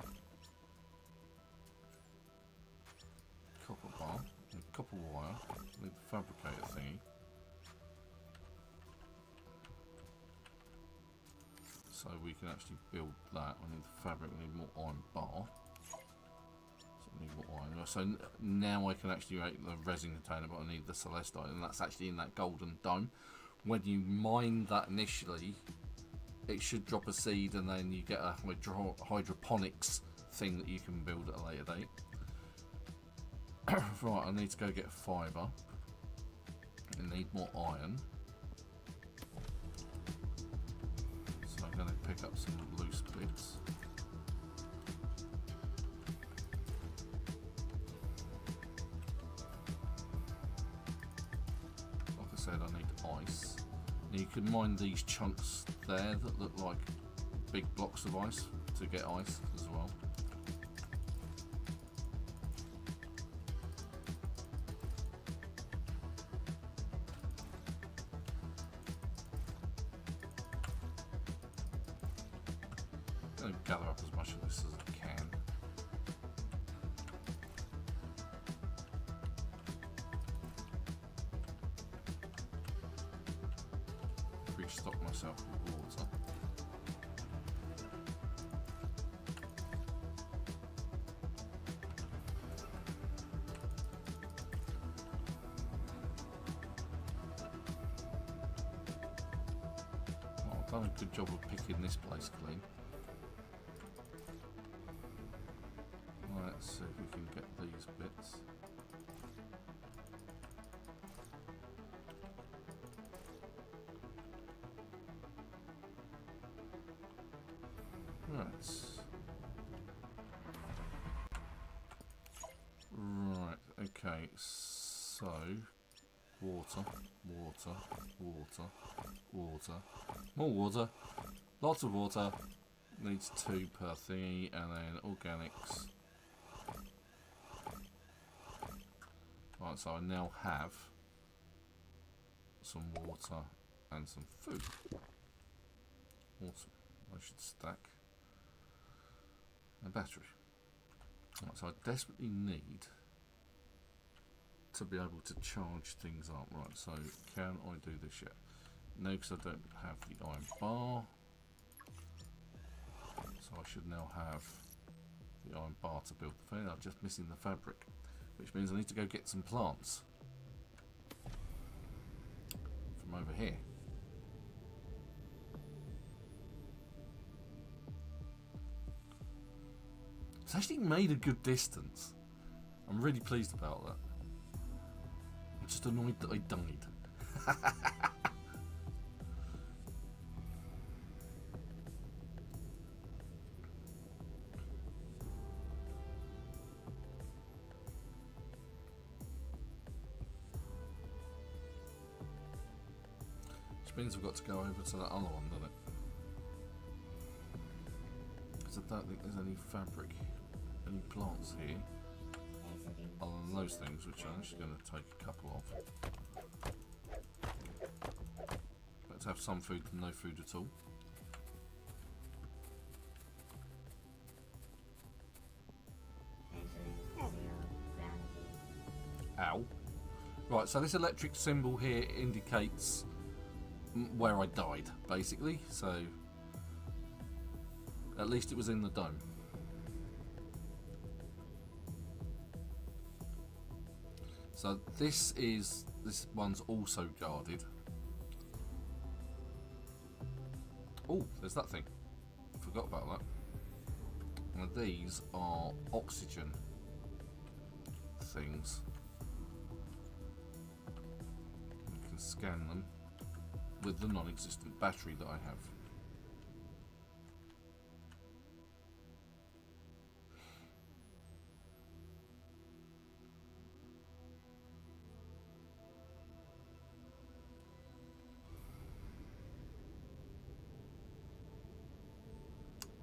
copper bar, and copper wire, need the fabricator thingy. So we can actually build that. We need the fabric, we need more iron bar. So we need more iron. So now I can actually make the resin container, but I need the celestite, and that's actually in that golden dome. When you mine that initially, it should drop a seed, and then you get a hydroponics thing that you can build at a later date. Right, I need to go get fibre. I need more iron. So I'm going to pick up some loose bits. Like I said, I need ice. Now you can mine these chunks there that look like big blocks of ice to get ice as well. I'm going to gather up as much of this as I can. Restock myself with water. Well, I've done a good job of picking this place clean. Let's see if we can get these bits. Right, okay, so water, water, water, water, more water, lots of water, needs 2 per thingy, and then organics. Right, so I now have some water and some food. Awesome, I should stack a battery. Right, so I desperately need to be able to charge things up. Right, so can I do this yet? No, because I don't have the iron bar. So I should now have the iron bar to build the thing. I'm just missing the fabric, which means I need to go get some plants from over here. It's actually made a good distance. I'm really pleased about that. I'm just annoyed that I died. Which means we've got to go over to that other one, doesn't it? Because I don't think there's any fabric. Any plants here other than those things, which I'm actually going to take a couple of. Let's have some food and no food at all. Ow. Right, so this electric symbol here indicates where I died, basically, so at least it was in the dome. So this one's also guarded. Oh, there's that thing. I forgot about that. Now these are oxygen things. You can scan them with the non-existent battery that I have.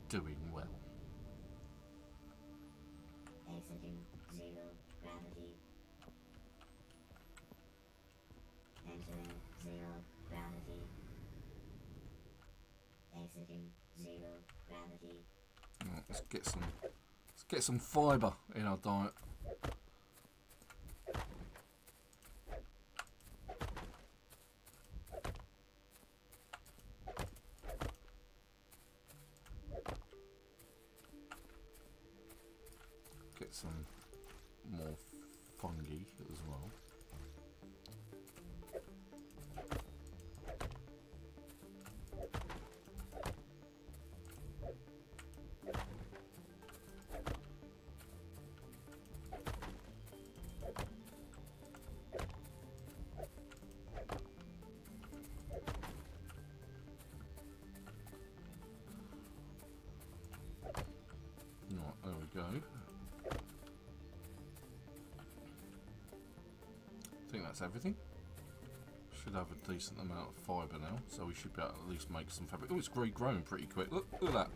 Doing well. Exiting 0 gravity. Entering 0 gravity. Exiting 0 gravity. Right, let's get some fibre in our diet. Get some more fungi as well. Right, there we go. I think that's everything. Should have a decent amount of fibre now, so we should be able to at least make some fabric. Oh, it's growing pretty quick. Look at that.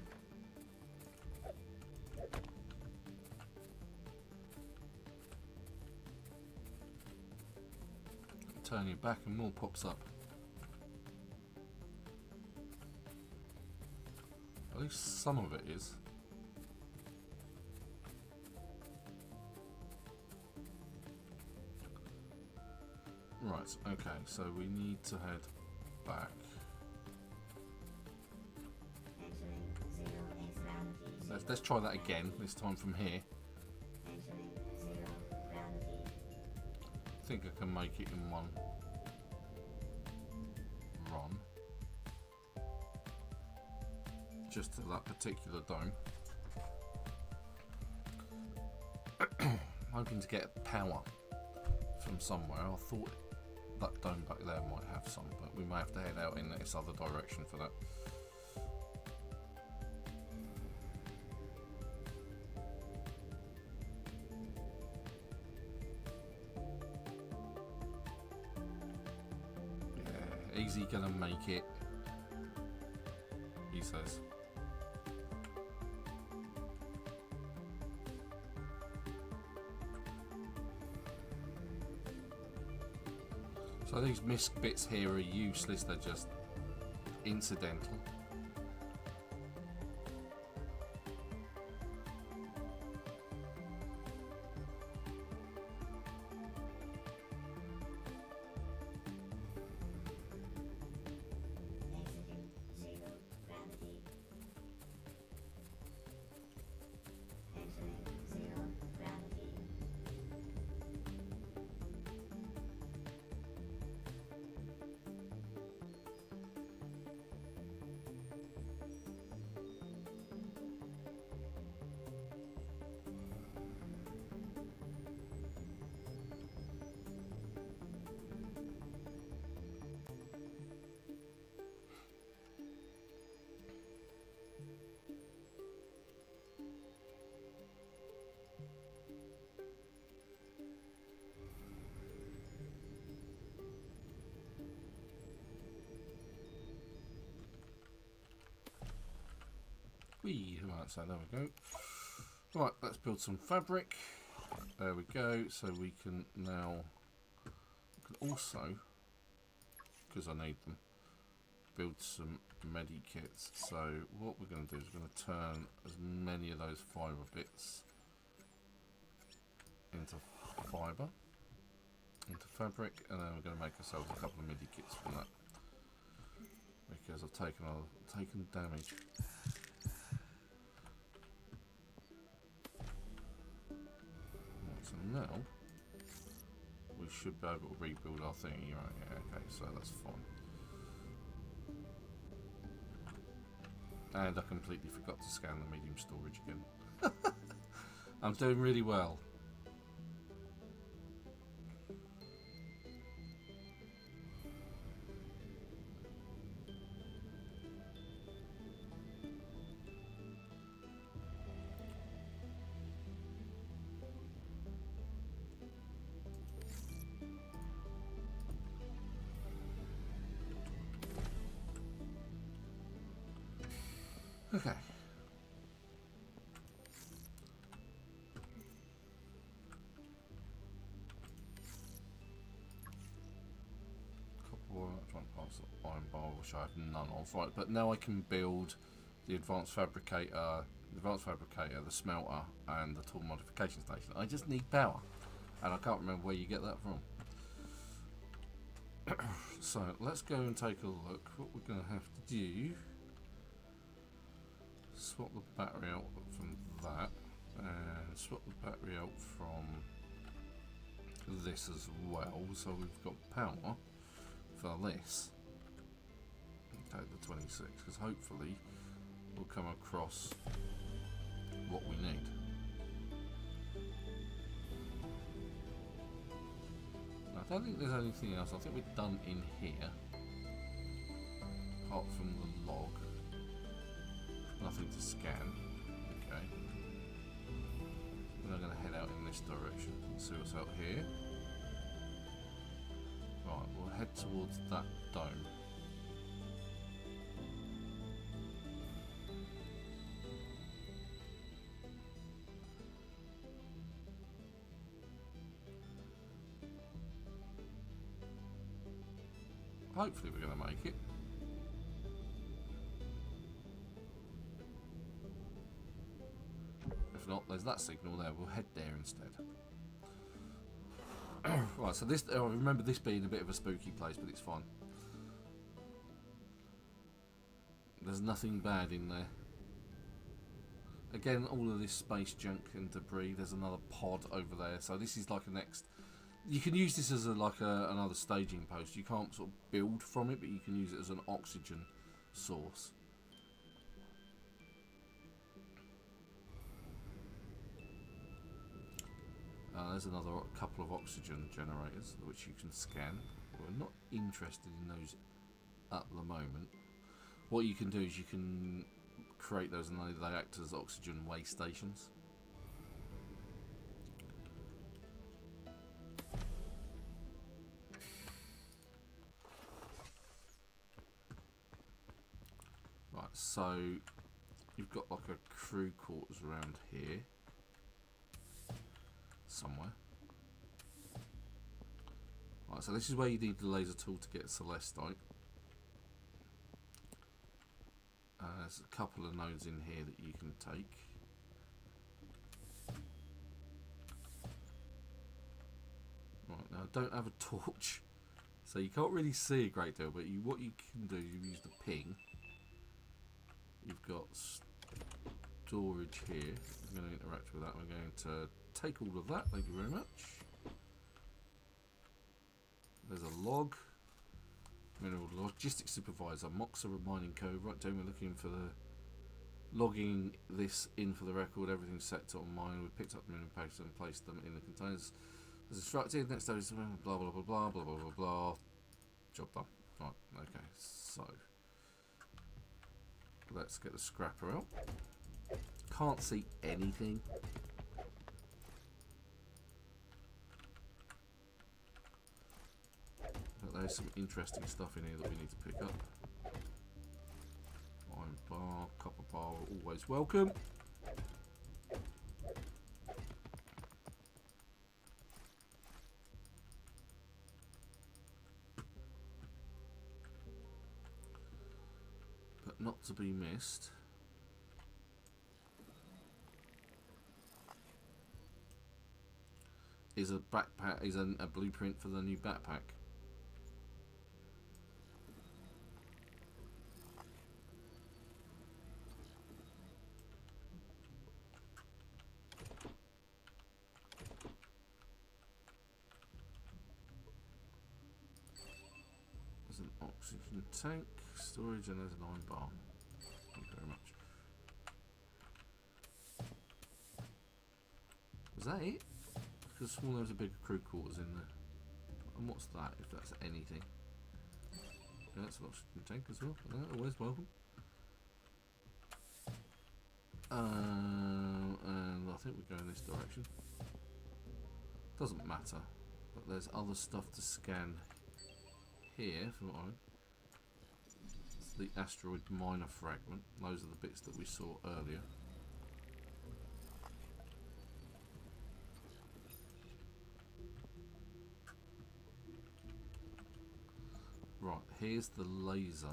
Turn your back and more pops up. At least some of it is. Right, okay, so we need to head back. Let's try that again, this time from here. I think I can make it in one run. Just to that particular dome. Hoping to get power from somewhere. I thought that dome back there might have some, but we may have to head out in this other direction for that. Yeah, easy gonna make it, he says. So these mist bits here are useless, they're just incidental. Right, so there we go. Right, let's build some fabric. There we go. So we can now also, because I need them, build some medikits. So what we're going to do is we're going to turn as many of those fibre bits into fibre, into fabric, and then we're going to make ourselves a couple of medikits from that, because I've taken damage. So now we should be able to rebuild our thing. Right, yeah, okay, so that's fine. And I completely forgot to scan the medium storage again. I'm doing really well. Okay. Copper wire, trying to pass the iron bar, which I have none of. Right, but now I can build the advanced fabricator, the smelter, and the tool modification station. I just need power, and I can't remember where you get that from. So let's go and take a look. What we're going to have to do. Swap the battery out from that, and swap the battery out from this as well, so we've got power for this. Okay, the 26, because hopefully we'll come across what we need. I don't think there's anything else. I think we're done in here, apart from the log. Nothing to scan. Okay. We're going to head out in this direction and see what's out here. Right, we'll head towards that dome. Hopefully we're going to make it. If not, there's that signal there. We'll head there instead. Right, so this, I remember this being a bit of a spooky place, but it's fine. There's nothing bad in there. Again, all of this space junk and debris. There's another pod over there. So this is like a next... You can use this as another staging post. You can't sort of build from it, but you can use it as an oxygen source. There's another couple of oxygen generators which you can scan. We're not interested in those at the moment. What you can do is you can create those and they act as oxygen way stations. Right, so you've got like a crew quarters around here somewhere. Right, so this is where you need the laser tool to get Celestite. There's a couple of nodes in here that you can take. Right, now I don't have a torch, so you can't really see a great deal, but what you can do is you use the ping. You've got storage here. I'm going to interact with that. We're going to take all of that, thank you very much. There's a log. Mineral logistics supervisor, Moxa mining code. Right down, we're looking for the logging this in for the record. Everything's set to on mine. We picked up the mineral packs and placed them in the containers as instructed. Next day is blah blah blah blah blah blah blah blah. Job done. Right, okay, so let's get the scrapper out. Can't see anything. But there's some interesting stuff in here that we need to pick up. Iron bar, copper bar, always welcome. But not to be missed is a backpack, is a blueprint for the new backpack. There's an oxygen tank, storage, and there's an iron bar. Thank you very much. Was that it? Because I swore there was a bigger crew quarters in there. And what's that, if that's anything? Yeah, that's an oxygen tank as well. Always welcome. And I think we go in this direction. Doesn't matter. But there's other stuff to scan here, from what I mean. It's the asteroid minor fragment. Those are the bits that we saw earlier. Right, here's the laser,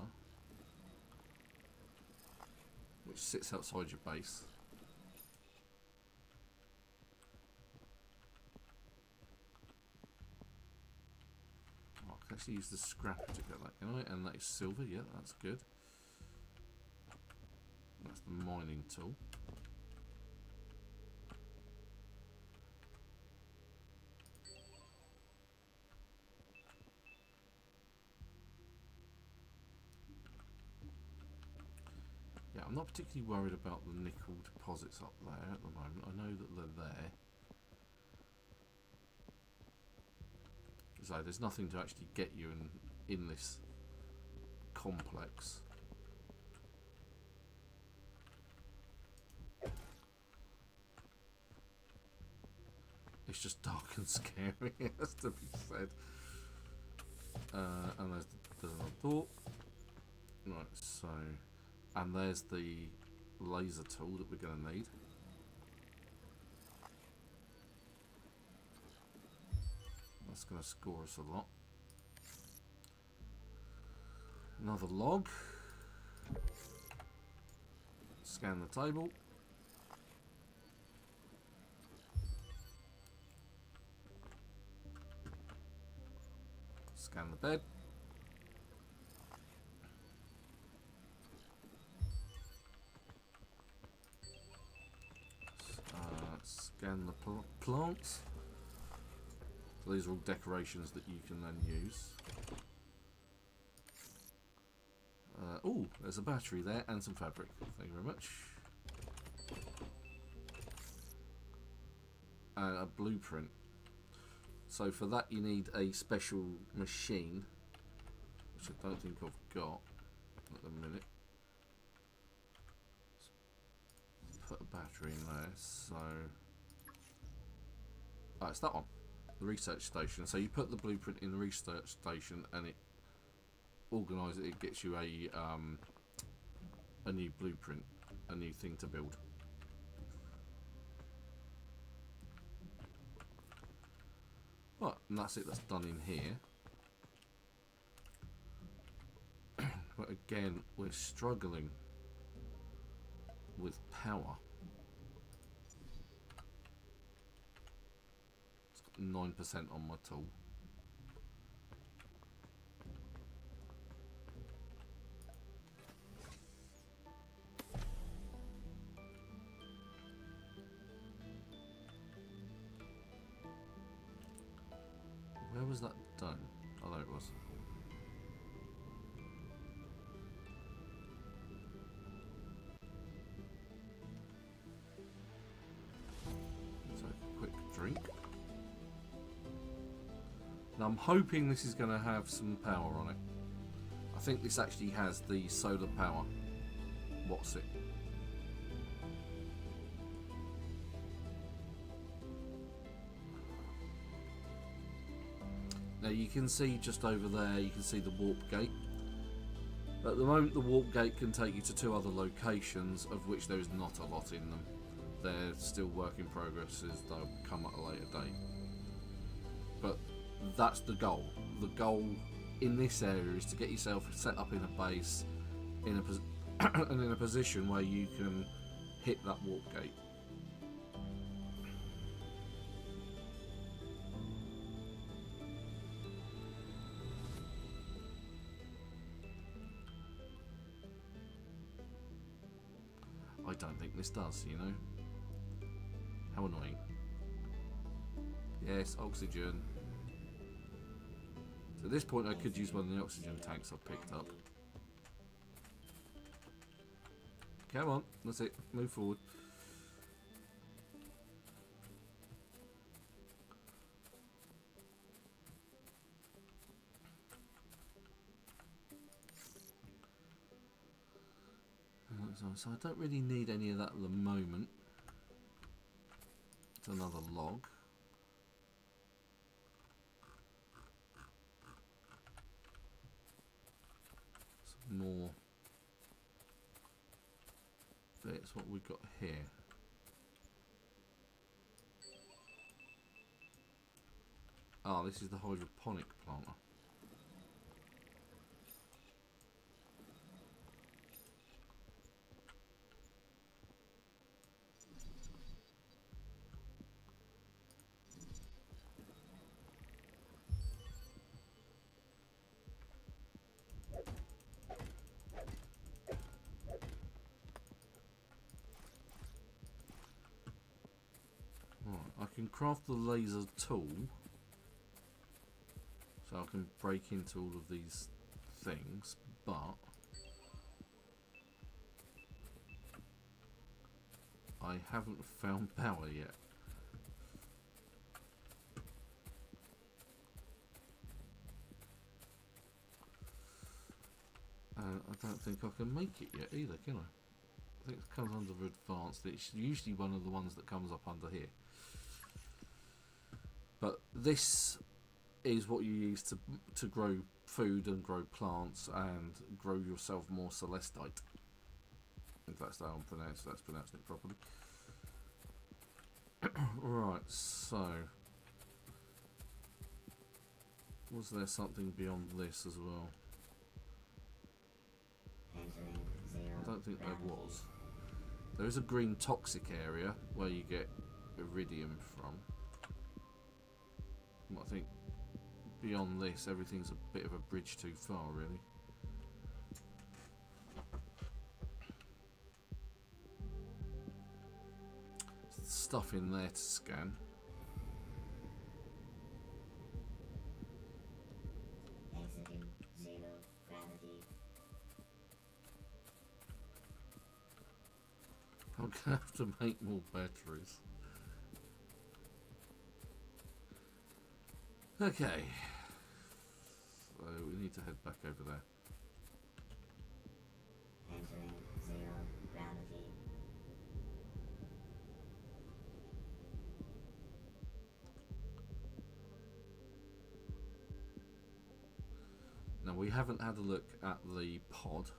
which sits outside your base. Right, I can actually use the scrapper to get that, can I? And that is silver, yeah, that's good. That's the mining tool. I'm not particularly worried about the nickel deposits up there at the moment. I know that they're there. So there's nothing to actually get you in this complex. It's just dark and scary, it has to be said. And there's another door. Right, so... And there's the laser tool that we're going to need. That's going to score us a lot. Another log. Scan the table. Scan the bed. Scan the plants. So these are all decorations that you can then use. Oh, there's a battery there and some fabric. Thank you very much. And a blueprint. So for that you need a special machine, which I don't think I've got at the minute. Let's put a battery in there. So, it's that one, the research station. So you put the blueprint in the research station, and it organises it. It gets you a new blueprint, a new thing to build. Right, and that's it, that's done in here. But again, we're struggling with power. It's got 9% on my tool. Where was that done? Oh, there it was. Let's take a quick drink. Now I'm hoping this is going to have some power on it. I think this actually has the solar power. What's it? Now you can see just over there, you can see the warp gate. At the moment the warp gate can take you to 2 other locations, of which there is not a lot in them. They're still work in progress, as they'll come at a later date. But that's the goal. The goal in this area is to get yourself set up in a base, and in a position where you can hit that warp gate. I don't think this does, you know. How annoying. Yes, oxygen. So at this point I could use one of the oxygen tanks I've picked up. Come on, that's it, move forward. So I don't really need any of that at the moment. It's another log. Some more bits. What we've got here. Ah, this is the hydroponic planter. I can craft the laser tool, so I can break into all of these things, but I haven't found power yet. I don't think I can make it yet either, can I? I think it comes under advanced. It's usually one of the ones that comes up under here. But this is what you use to grow food and grow plants and grow yourself more celestite. If that's how I'm pronounced, that's pronouncing it properly. Right, so was there something beyond this as well? I don't think there was. There is a green toxic area where you get iridium from. I think beyond this, everything's a bit of a bridge too far, really. Stuff in there to scan. Exiting zero gravity. I'm gonna have to make more batteries. Okay. So we need to head back over there. Entering zero gravity. Now we haven't had a look at the pod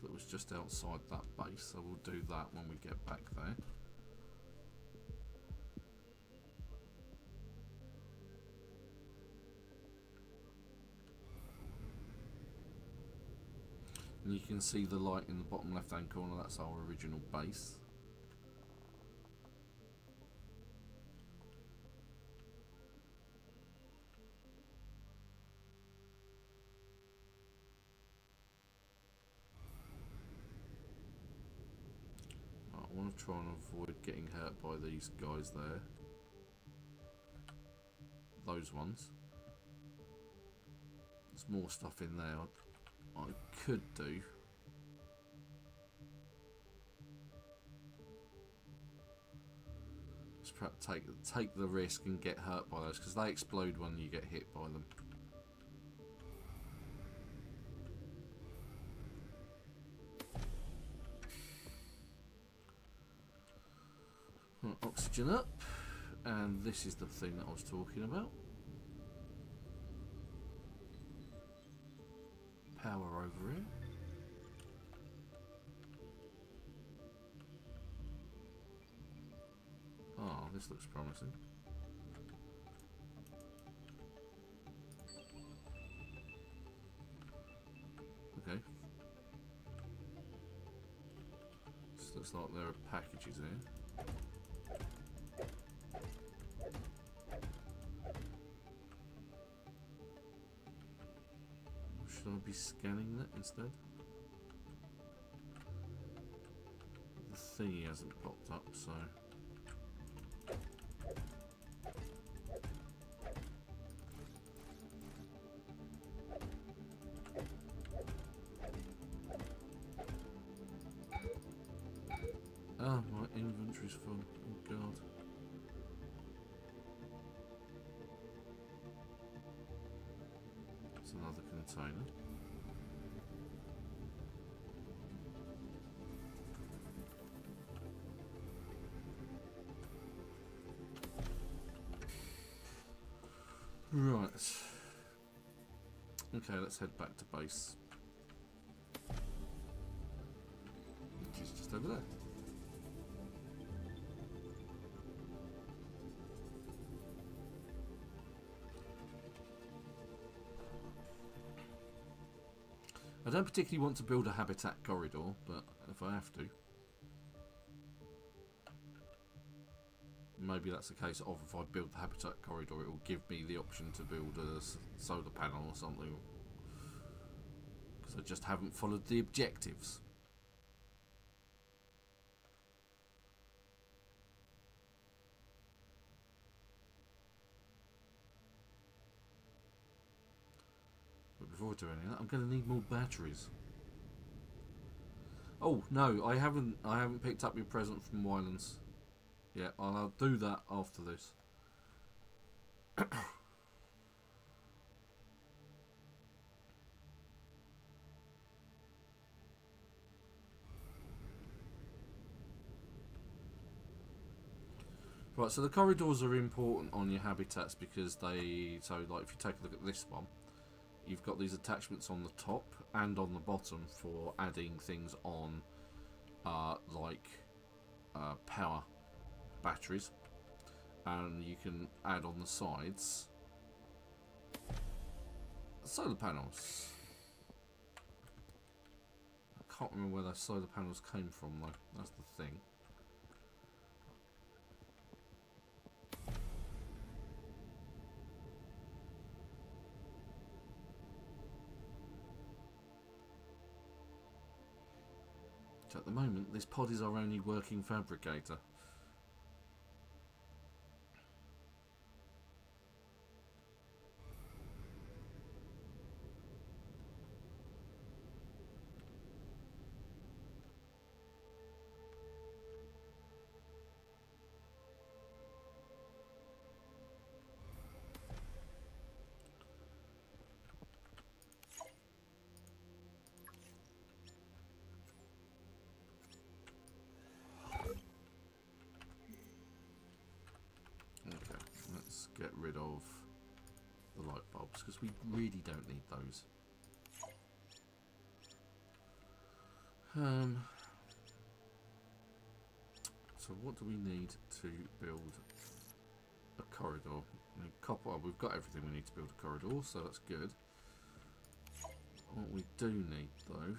that was just outside that base, so we'll do that when we get back there. And you can see the light in the bottom left hand corner, that's our original base. I want to try and avoid getting hurt by these guys there. Those ones. There's more stuff in there I could do. Just perhaps take the risk and get hurt by those, because they explode when you get hit by them. Right, oxygen up, and this is the thing that I was talking about. Power over here. Oh, this looks promising. Okay. This looks like there are packages here. Should I be scanning that instead? The thingy hasn't popped up, so... Ah, my inventory's full. Oh god. It's another container. Right. Okay, let's head back to base. Which is just over there. I don't particularly want to build a habitat corridor, but if I have to. Maybe that's a case of if I build the habitat corridor, it will give me the option to build a solar panel or something. Because I just haven't followed the objectives. But before doing that, I'm going to need more batteries. Oh no, I haven't. I haven't picked up your present from Wylands. Yeah, I'll do that after this. Right, so the corridors are important on your habitats because they. So, like, if you take a look at this one, you've got these attachments on the top and on the bottom for adding things on, power batteries, and you can add on the sides solar panels. I can't remember where those solar panels came from though, that's the thing. So at the moment this pod is our only working fabricator. Get rid of the light bulbs because we really don't need those. So what do we need to build a corridor? I mean, copper. Well, we've got everything we need to build a corridor, so that's good. What we do need though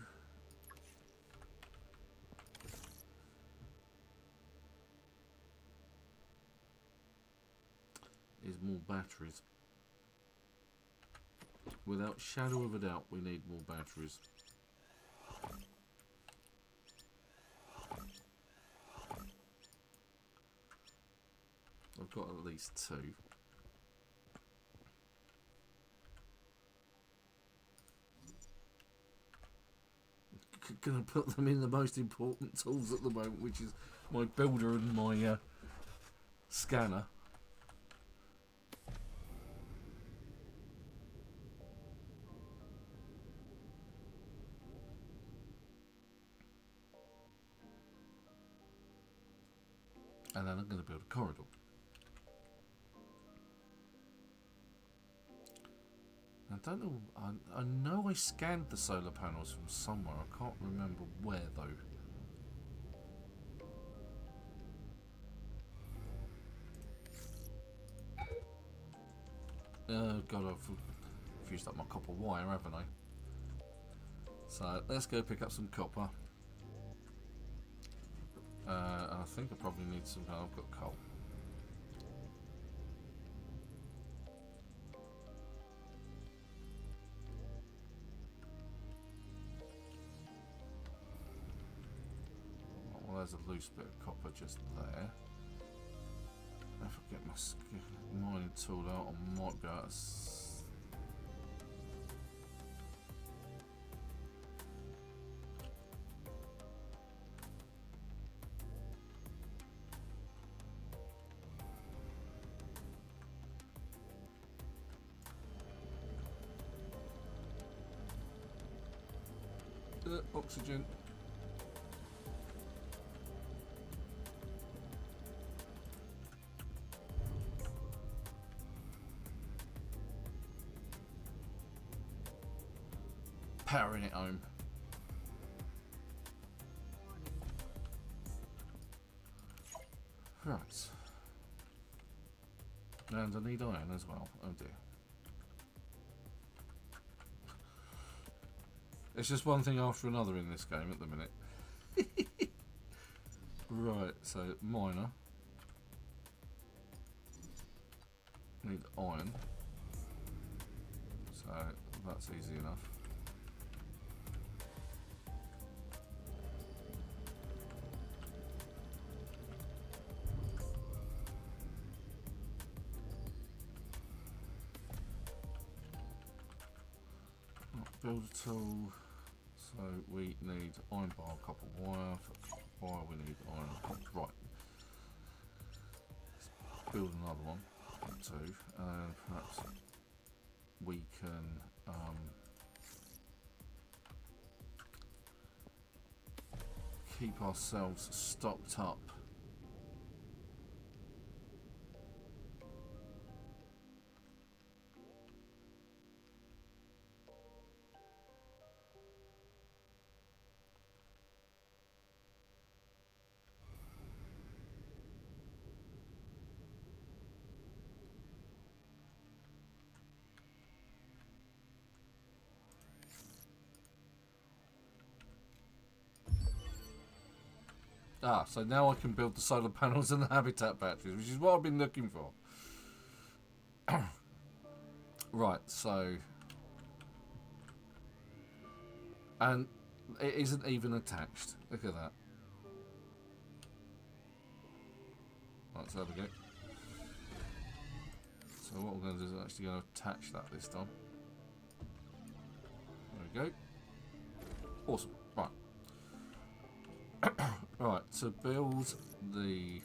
is more batteries. Without shadow of a doubt, we need more batteries. I've got at least 2. Gonna put them in the most important tools at the moment, which is my builder and my scanner. And then I'm going to build a corridor. I don't know. I know I scanned the solar panels from somewhere. I can't remember where though. God, I've fused up my copper wire, haven't I? So let's go pick up some copper. I think I probably need some. I've got coal. Well, there's a loose bit of copper just there. If I get my mining tool out, I might be able to. Oxygen. Powering it home. Right. And I need iron as well. Oh dear. It's just one thing after another in this game at the minute. Right, so miner. Need iron. So that's easy enough. Build a tool. So So we need iron bar, copper wire. For copper wire, we need iron. Right. Let's build another one. Two. And perhaps we can. Keep ourselves stocked up. Ah, so now I can build the solar panels and the habitat batteries, which is what I've been looking for. Right, so... And it isn't even attached. Look at that. Right, so there we go. So what we're going to do is actually going to attach that this time. There we go. Awesome. Right. Right, to build the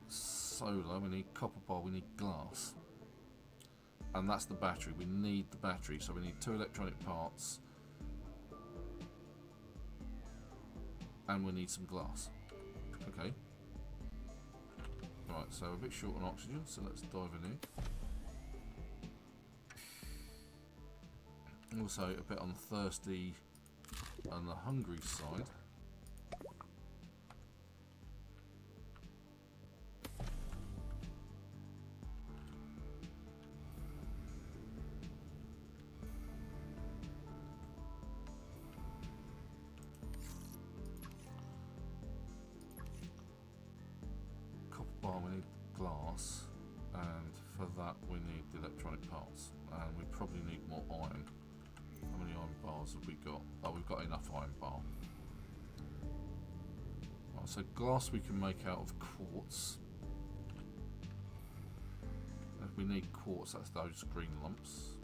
solar, we need copper bar, we need glass. And that's the battery. We need the battery, so we need 2 electronic parts. And we need some glass. Okay. Right, so a bit short on oxygen, so let's dive in here. Also a bit on the thirsty and the hungry side. Copper bar, we need glass, and for that we need the electronic parts, and we probably need more iron. How many iron bars have we got? Oh, we've got enough iron bar. Right, so glass we can make out of quartz. If we need quartz, that's those green lumps.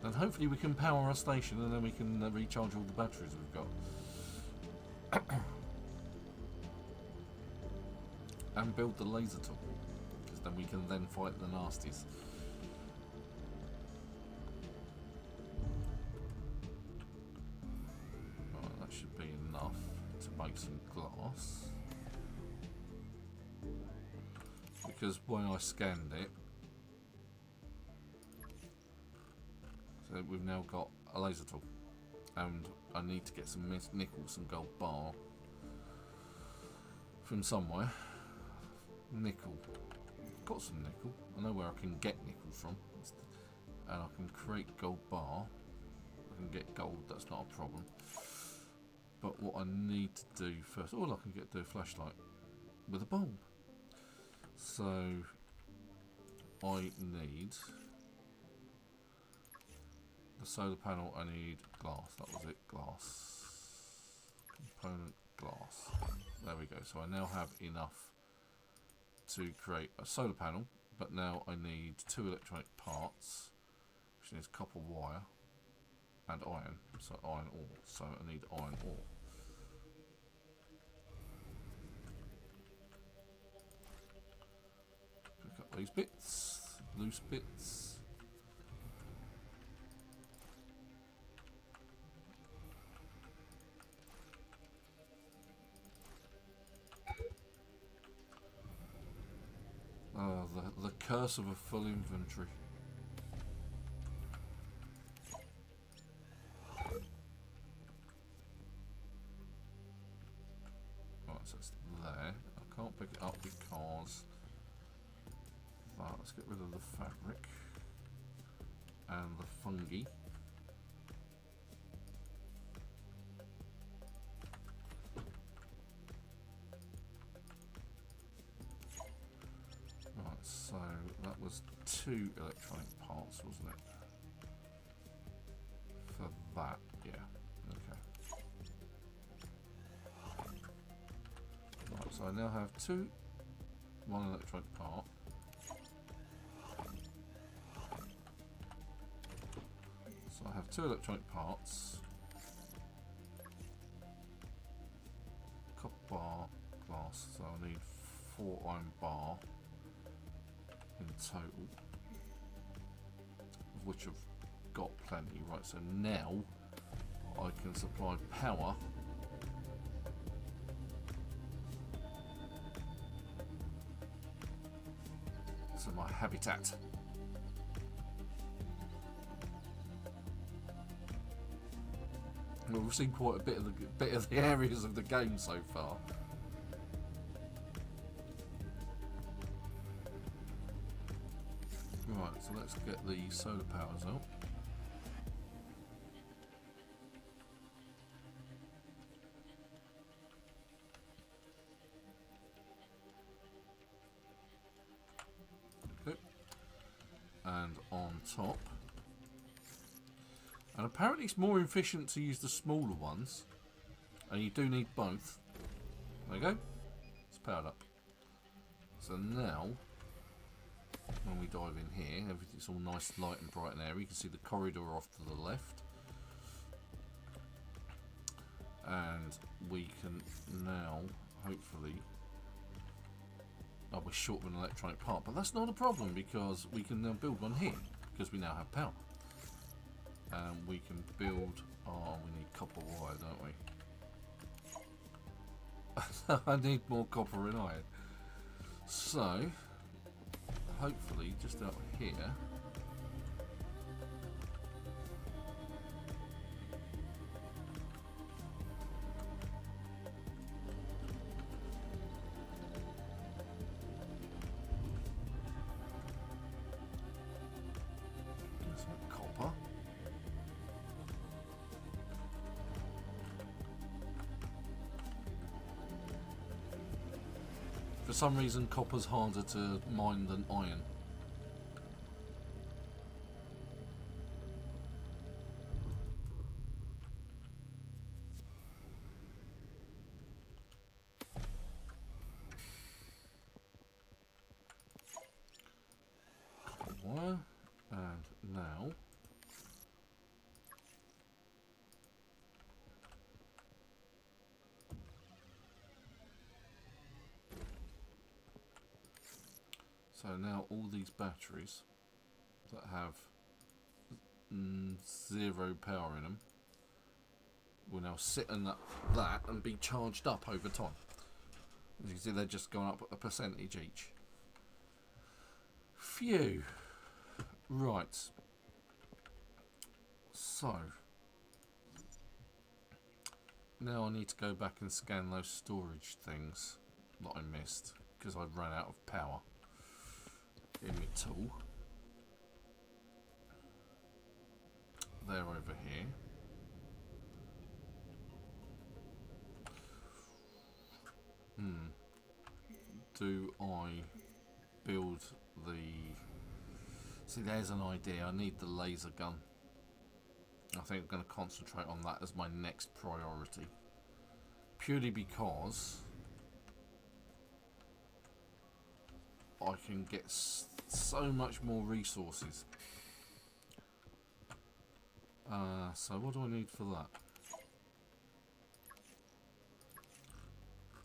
And hopefully we can power our station, and then we can recharge all the batteries we've got. And build the laser tool, because then we can then fight the nasties. Right, that should be enough to make some glass. Because when I scanned it, so we've now got a laser tool, and I need to get some nickel, some gold bar from somewhere. Nickel. Got some nickel. I know where I can get nickel from, and I can create gold bar. I can get gold. That's not a problem. But what I need to do first, all I can do a flashlight with a bulb. So I need the solar panel. I need glass. That was it. Glass. Component glass. There we go. So I now have enough to create a solar panel, but now I need 2 electronic parts, which needs copper wire and iron. So iron ore. So I need iron ore. Pick up these bits, loose bits. The curse of a full inventory. Right, so it's there. I can't pick it up because that. Let's get rid of the fabric and the fungi. So that was 2 electronic parts, wasn't it? For that, yeah. Okay. Right, so I now have 1 electronic part. So I have 2 electronic parts. Copper bar, glass, so I need 4 iron bar in total, of which I've got plenty. Right, so now I can supply power to my habitat. Well, we've seen quite a bit of the areas of the game so far. Right, so let's get the solar powers out. Okay. And on top. And apparently it's more efficient to use the smaller ones. And you do need both. There you go. It's powered up. So now, when we dive in here, everything's all nice, light and bright and airy. You can see the corridor off to the left. And we can now, hopefully... Oh, we're short of an electronic part. But that's not a problem because we can now build one here. Because we now have power. And we can build... Oh, we need copper wire, don't we? I need more copper and iron. So, hopefully, just out here... There's some copper. For some reason, copper's harder to mine than iron. Copper wire, and now all these batteries that have 0 power in them will now sit in that and be charged up over time. As you can see, they're just going up a percentage each. Phew. Right. So now I need to go back and scan those storage things that I missed because I ran out of power in my tool. They're over here. Do I build the... See, there's an idea. I need the laser gun. I think I'm going to concentrate on that as my next priority. Purely because I can get so much more resources. So what do I need for that?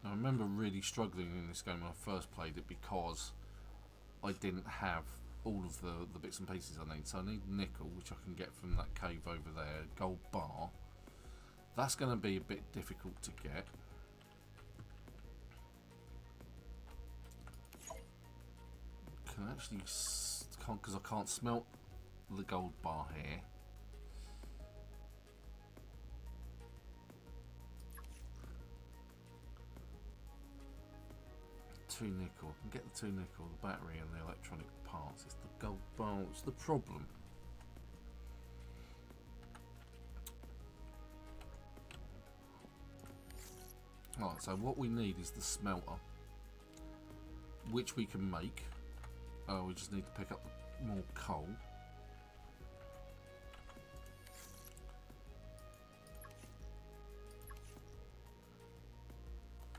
I remember really struggling in this game when I first played it because I didn't have all of the bits and pieces I need. So I need nickel, which I can get from that cave over there. Gold bar. That's going to be a bit difficult to get. Can actually can't, because I can't smelt the gold bar here. Two nickel. I can get the 2 nickel, the battery and the electronic parts. It's the gold bar. It's the problem. Right, so what we need is the smelter, which we can make. Oh, we just need to pick up more coal.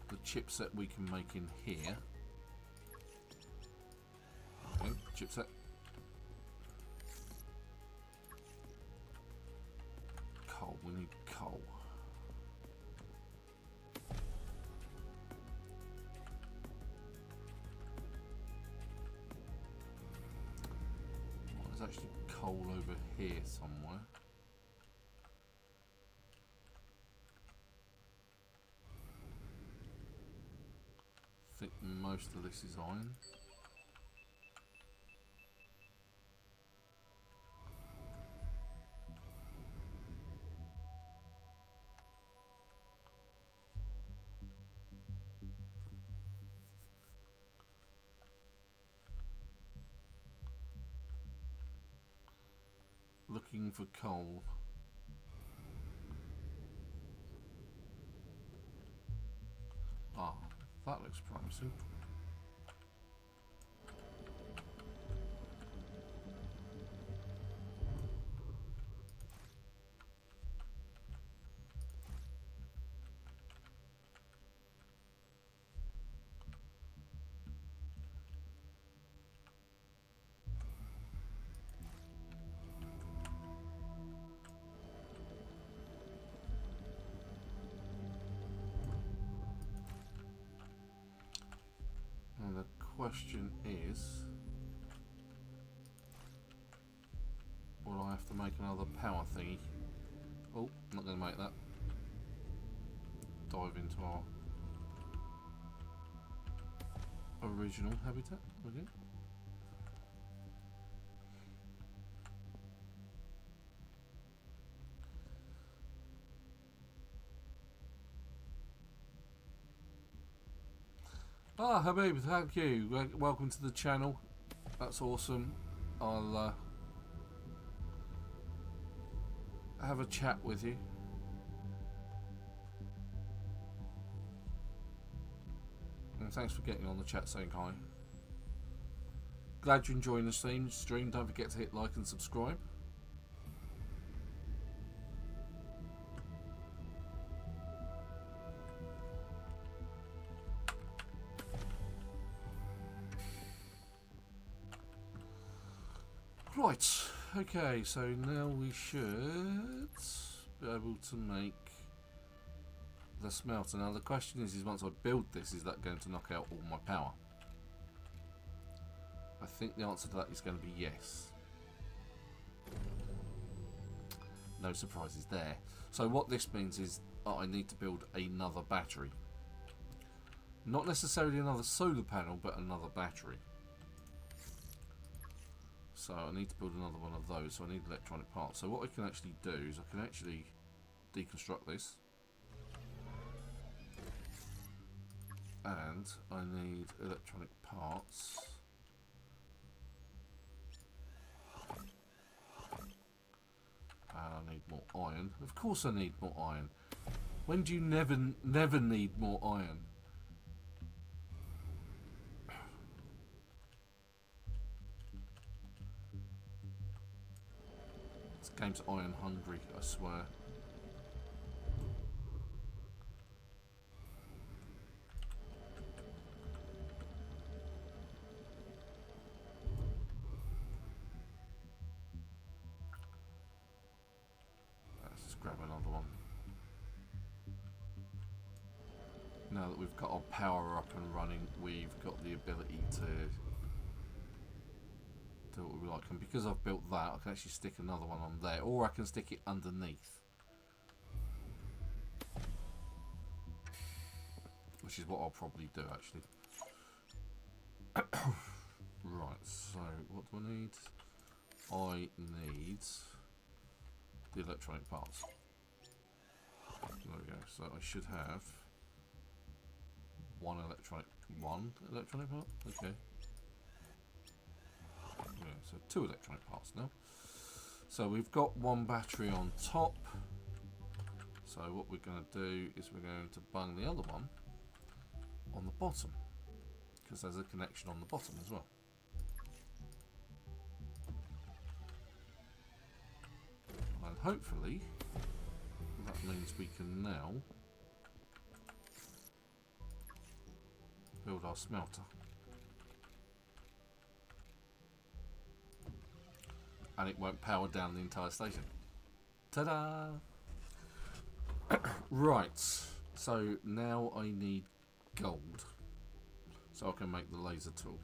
The chipset we can make in here. Okay, chipset. Coal, we need coal. Well, there's actually coal over here somewhere. I think most of this is iron. Looking for coal. Ah, that looks promising. And the question is, will I have to make another power thingy? Oh, not going to make that. Dive into our original habitat again. Ah, Habib, thank you. Welcome to the channel. That's awesome. I'll have a chat with you. And thanks for getting on the chat saying hi. Glad you're enjoying the stream. Don't forget to hit like and subscribe. Right, okay, so now we should be able to make the smelter. Now the question is once I build this, is that going to knock out all my power? I think the answer to that is going to be yes. No surprises there. So what this means is I need to build another battery. Not necessarily another solar panel, but another battery. So I need to build another one of those, so I need electronic parts. So what I can actually do is I can actually deconstruct this. And I need electronic parts. And I need more iron. Of course I need more iron. When do you never need more iron? This game's iron hungry, I swear. Let's just grab another one. Now that we've got our power up and running, we've got the ability to do what we like. And because I've built that, I can actually stick another one on there, or I can stick it underneath, which is what I'll probably do actually. Right, so what do I need? I need the electronic parts. There we go. So I should have one electronic part. Okay. Yeah, so 2 electronic parts now. So we've got one battery on top. So what we're going to do is we're going to bung the other one on the bottom, because there's a connection on the bottom as well. hopefully that means we can now build our smelter. And it won't power down the entire station. Ta-da! Right, so now I need gold so I can make the laser tool.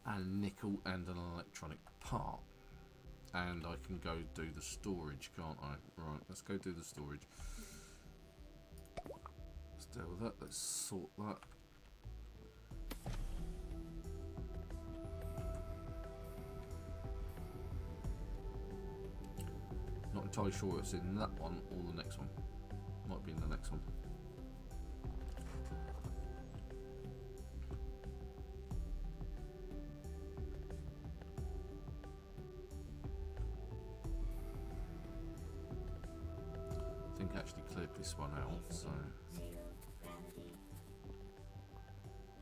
And nickel and an electronic part. And I can go do the storage, can't I? Right, let's go do the storage. Let's deal with that, let's sort that. Not entirely sure it's in that one or the next one. Might be in the next one. I think I actually cleared this one out, so...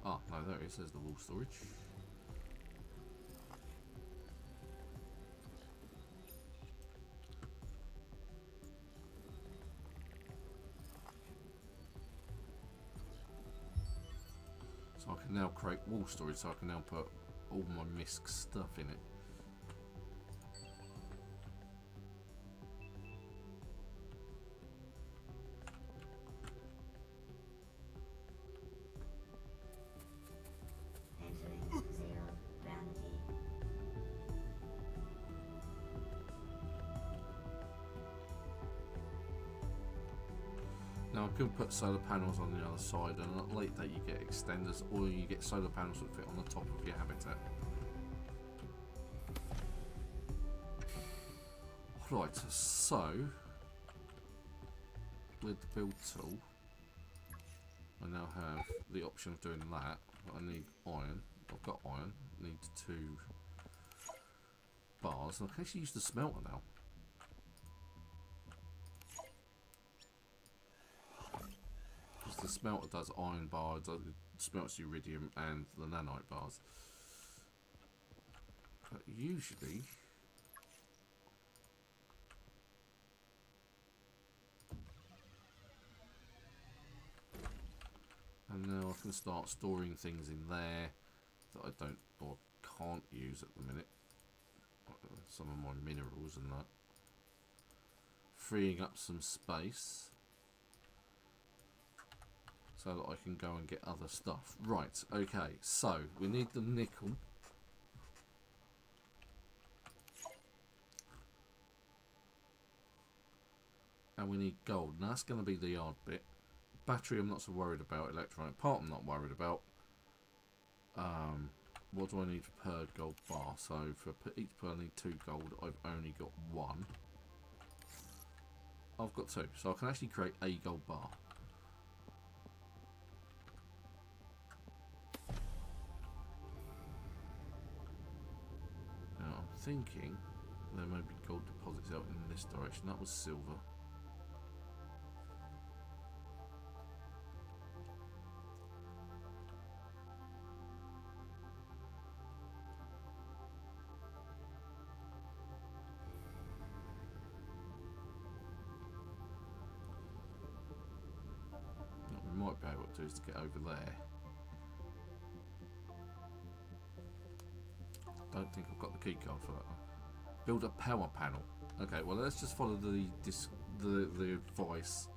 Ah, no, there it is, there's the wall storage. So I can now create wall storage, so I can now put all my MISC stuff in it. Now I could put solar panels on the other side, and not like that you get extenders, or you get solar panels that fit on the top of your habitat. Right, so with the build tool, I now have the option of doing that, but I need iron. I've got iron, need 2 bars, and I can actually use the smelter now. The smelter does iron bars, it smelts iridium and the nanite bars. But usually and now I can start storing things in there that I don't or can't use at the minute. Some of my minerals and that. Freeing up some space. So that I can go and get other stuff. Right, okay, so we need the nickel. And we need gold. Now that's going to be the hard bit. Battery I'm not so worried about. Electronic part I'm not worried about. What do I need per gold bar? So for each per I need 2 gold. I've only got 1. I've got 2. So I can actually create a gold bar. Thinking there may be gold deposits out in this direction. That was silver. What we might be able to do is to get over there. Don't think I've got the key card for that one. Build a power panel. Okay, well let's just follow the advice.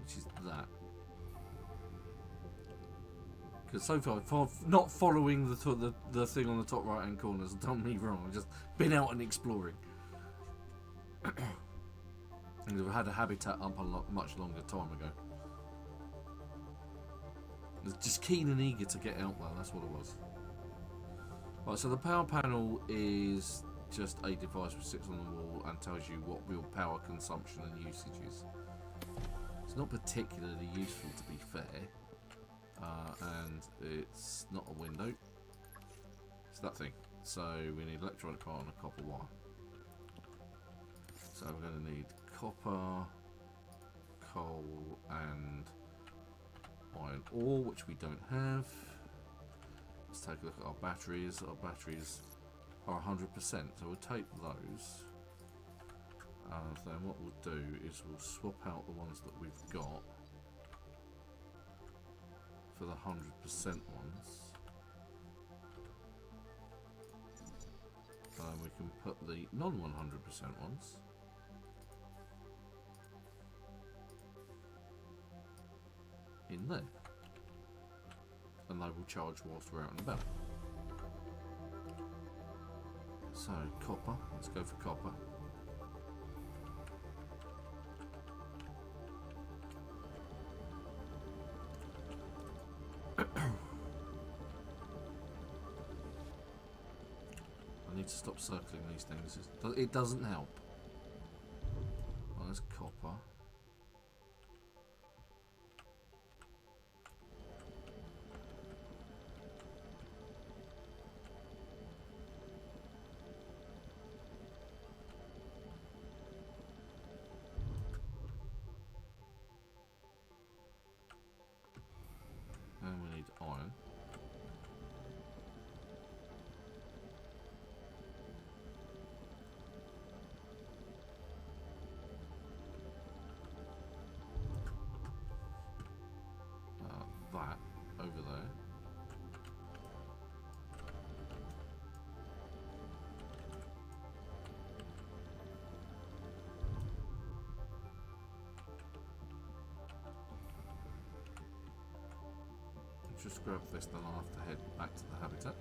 Which is that. Because so far, not following the thing on the top right hand corner has done me wrong. I've just been out and exploring. And I've had a habitat up a much longer time ago. Just keen and eager to get out there, that's what it was. Right, so the power panel is just a device which sits on the wall and tells you what your power consumption and usage is. It's not particularly useful, to be fair. And it's not a window. It's that thing. So we need electronic part and a copper wire. So we're going to need copper, coal and iron ore, which we don't have. Let's take a look at our batteries. Our batteries are 100%, so we'll take those. And then what we'll do is we'll swap out the ones that we've got for the 100% ones. And we can put the non-100% ones in there. And they will charge whilst we're out and about. So, copper. Let's go for copper. I need to stop circling these things. It doesn't help. Well, there's copper. And we need iron. That over there. Just grab this, then I'll have to head back to the habitat.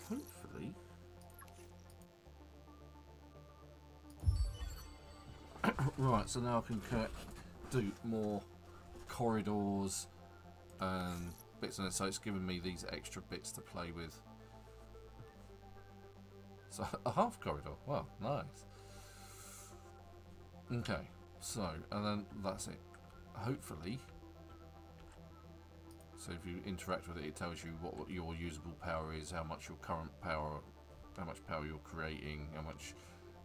Hopefully. Right, so now I can do more corridors and bits on it, so it's giving me these extra bits to play with. So a half corridor, wow, nice. Okay, so, and then that's it. Hopefully. So if you interact with it, it tells you what your usable power is, how much your current power, how much power you're creating, how much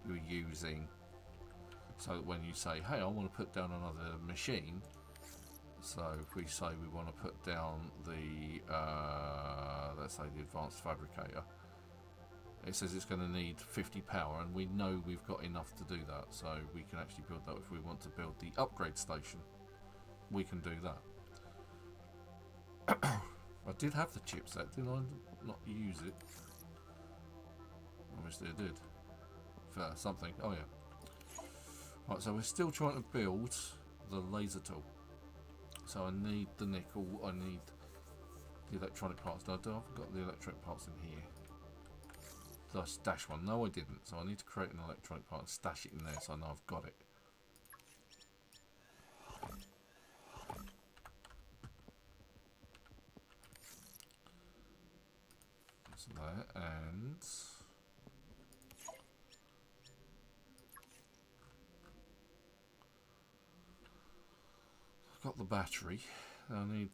you're using. So that when you say, hey, I want to put down another machine. So if we say we want to put down the, let's say the advanced fabricator, it says it's going to need 50 power, and we know we've got enough to do that. So we can actually build that. If we want to build the upgrade station, we can do that. I did have the chipset, didn't I not use it? Obviously I did. For something. Oh yeah. Right, so we're still trying to build the laser tool. So I need the nickel, I need the electronic parts. Now, I've got the electronic parts in here. Did I stash one? No, I didn't. So I need to create an electronic part and stash it in there so I know I've got it. So there, and I've got the battery. I need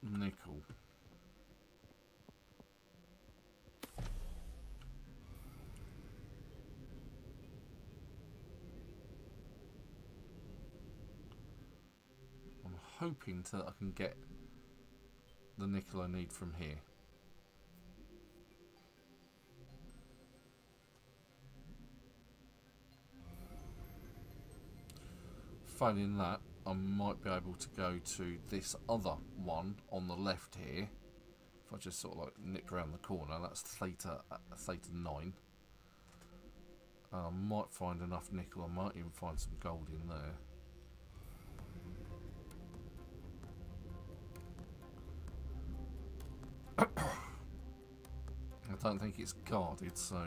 nickel. I'm hoping that I can get the nickel I need from here. Failing that, I might be able to go to this other one on the left here. If I just sort of like nip around the corner, that's Theta 9. I might find enough nickel, I might even find some gold in there. I don't think it's guarded, so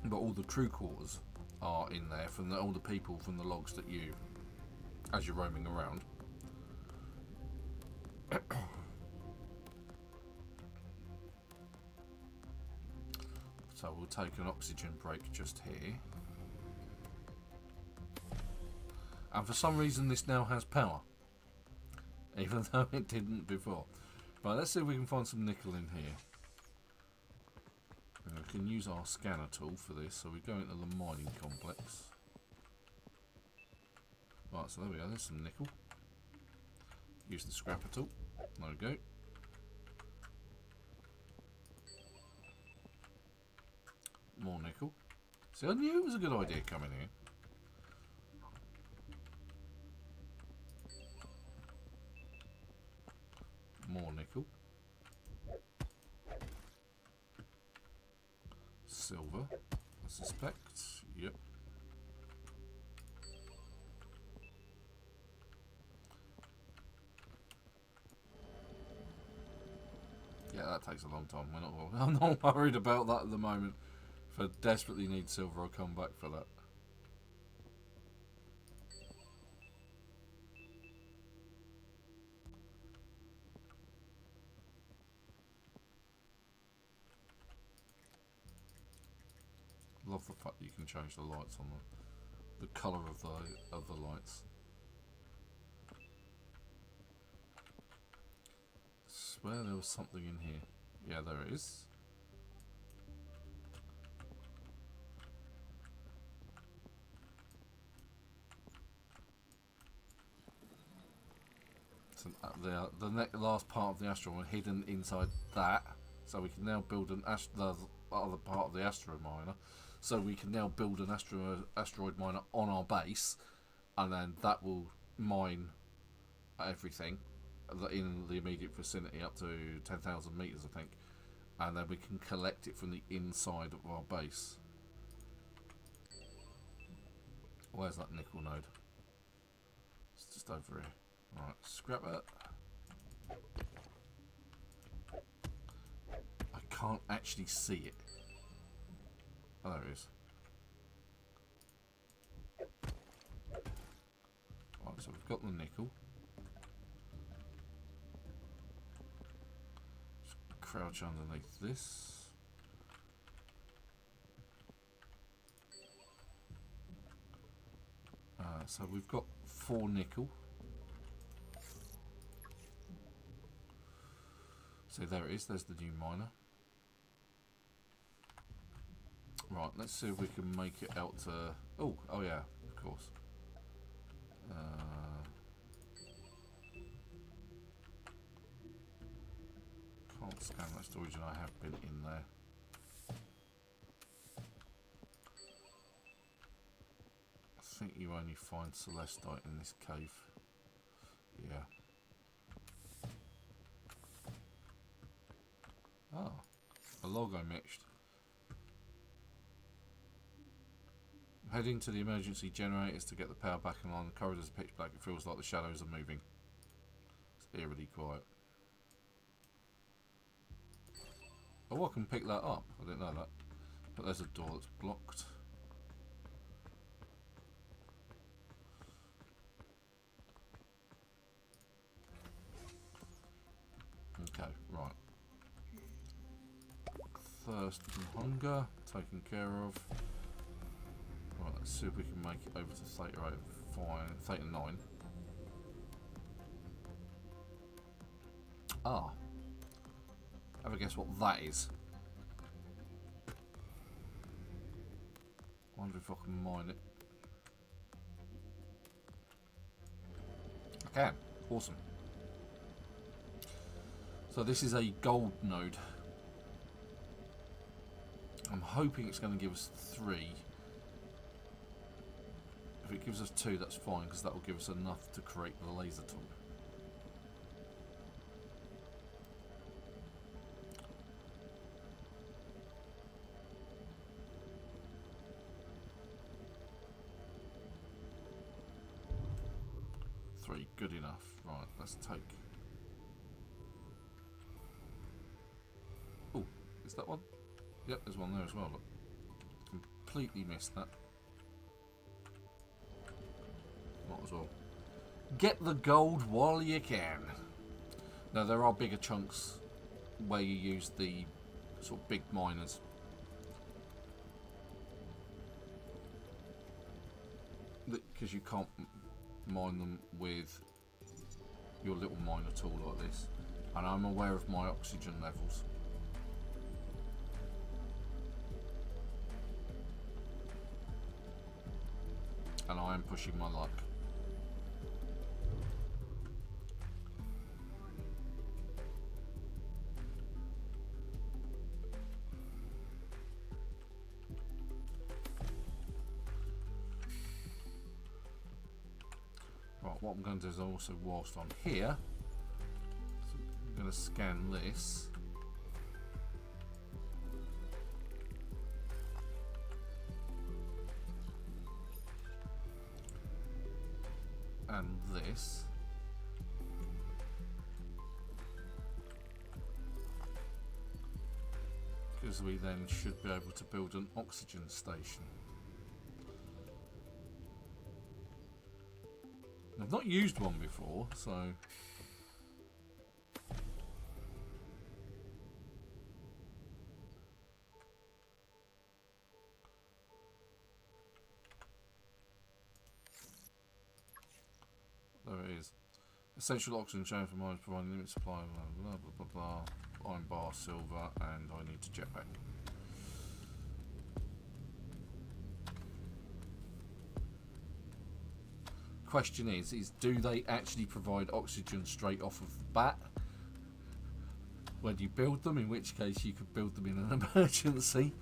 but all the crew quarters are in there from all the people from the logs that you, as you're roaming around. So we'll take an oxygen break just here. And for some reason this now has power, even though it didn't before. Right, let's see if we can find some nickel in here. And we can use our scanner tool for this, so we go into the mining complex. Right, so there we go, there's some nickel. Use the scrapper tool. There we go. More nickel. See, I knew it was a good idea coming here. More nickel. Silver, I suspect. Yep. Yeah, that takes a long time. I'm not worried about that at the moment. If I desperately need silver, I'll come back for that. Love the fact that you can change the lights on the colour of the lights. I swear there was something in here. Yeah, there is. So the last part of the asteroid hidden inside that, so we can now build the other part of the asteroid miner. So we can now build an asteroid miner on our base, and then that will mine everything in the immediate vicinity up to 10,000 meters, I think, and then we can collect it from the inside of our base. Where's that nickel node? It's just over here. Right, scrap it. I can't actually see it. Oh, there it is. Right, so we've got the nickel. Just crouch underneath this. So we've got 4 nickel. So there it is, there's the new miner. Right, let's see if we can make it out to... Oh yeah, of course. Can't scan that storage and I have been in there. I think you only find celestite in this cave. Yeah. Ah, a logo mixed. Heading to the emergency generators to get the power back online. The corridors are pitch black. It feels like the shadows are moving. It's eerily quiet. Oh, I can pick that up. I didn't know that. But there's a door that's blocked. Okay, right. Thirst and hunger taken care of. Right, let's see if we can make it over to Theta 9. Ah. Have a guess what that is. Wonder if I can mine it. I can. Awesome. So this is a gold node. I'm hoping it's going to give us 3. If it gives us 2, that's fine, because that will give us enough to create the laser tool. Three, good enough. Right, let's take... Oh, is that one? Yep, there's one there as well, look. completely missed that. Might as well get the gold while you can. Now there are bigger chunks where you use the sort of big miners. Because you can't mine them with your little miner tool like this. And I'm aware of my oxygen levels. And I am pushing my luck. Right, what I'm going to do is also, whilst I'm here, so I'm going to scan this. And this. Because we then should be able to build an oxygen station. I've not used one before, so... There it is. Essential oxygen chain for mines providing limited supply of blah blah blah blah. Iron bar, silver, and I need to jetpack. Question is do they actually provide oxygen straight off of the bat when you build them, in which case you could build them in an emergency.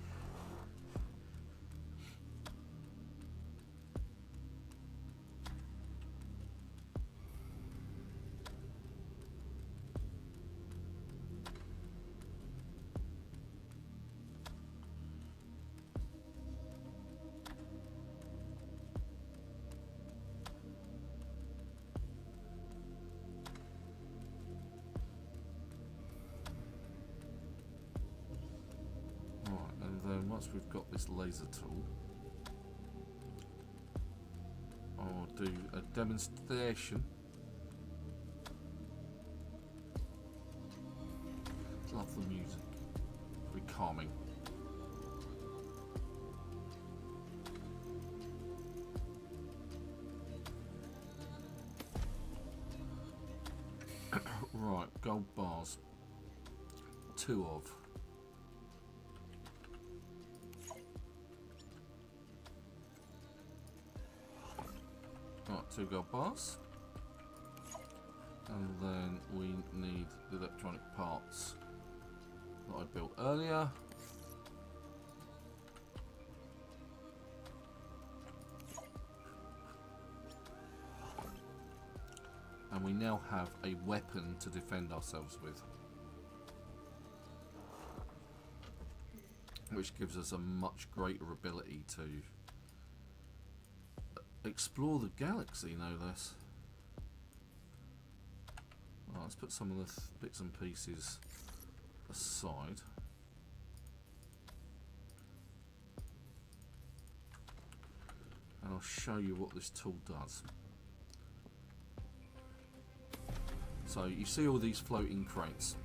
Once we've got this laser tool, I'll do a demonstration. Love the music, very calming. Right, gold bars, 2 of. Right, 2 gold bars, and then we need the electronic parts that I built earlier. And we now have a weapon to defend ourselves with, which gives us a much greater ability to explore the galaxy, no less. Right, let's put some of the bits and pieces aside. And I'll show you what this tool does. So you see all these floating crates.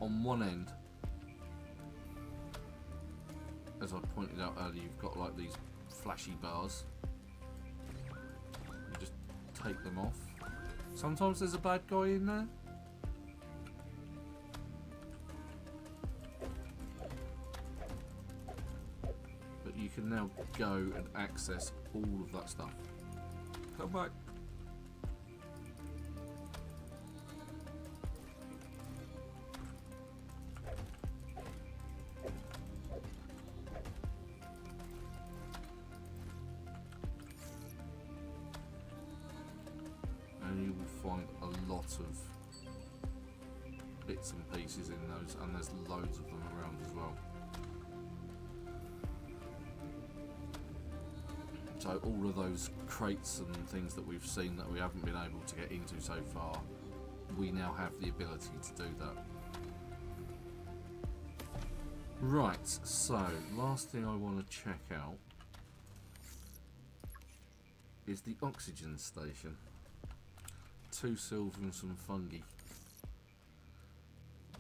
On one end, as I pointed out earlier, you've got like these flashy bars. You just take them off. Sometimes there's a bad guy in there. But you can now go and access all of that stuff. Come back. And you will find a lot of bits and pieces in those, and there's loads of them around as well. So all of those crates and things that we've seen that we haven't been able to get into so far, we now have the ability to do that. Right, so last thing I want to check out is the oxygen station. 2 silver and some fungi.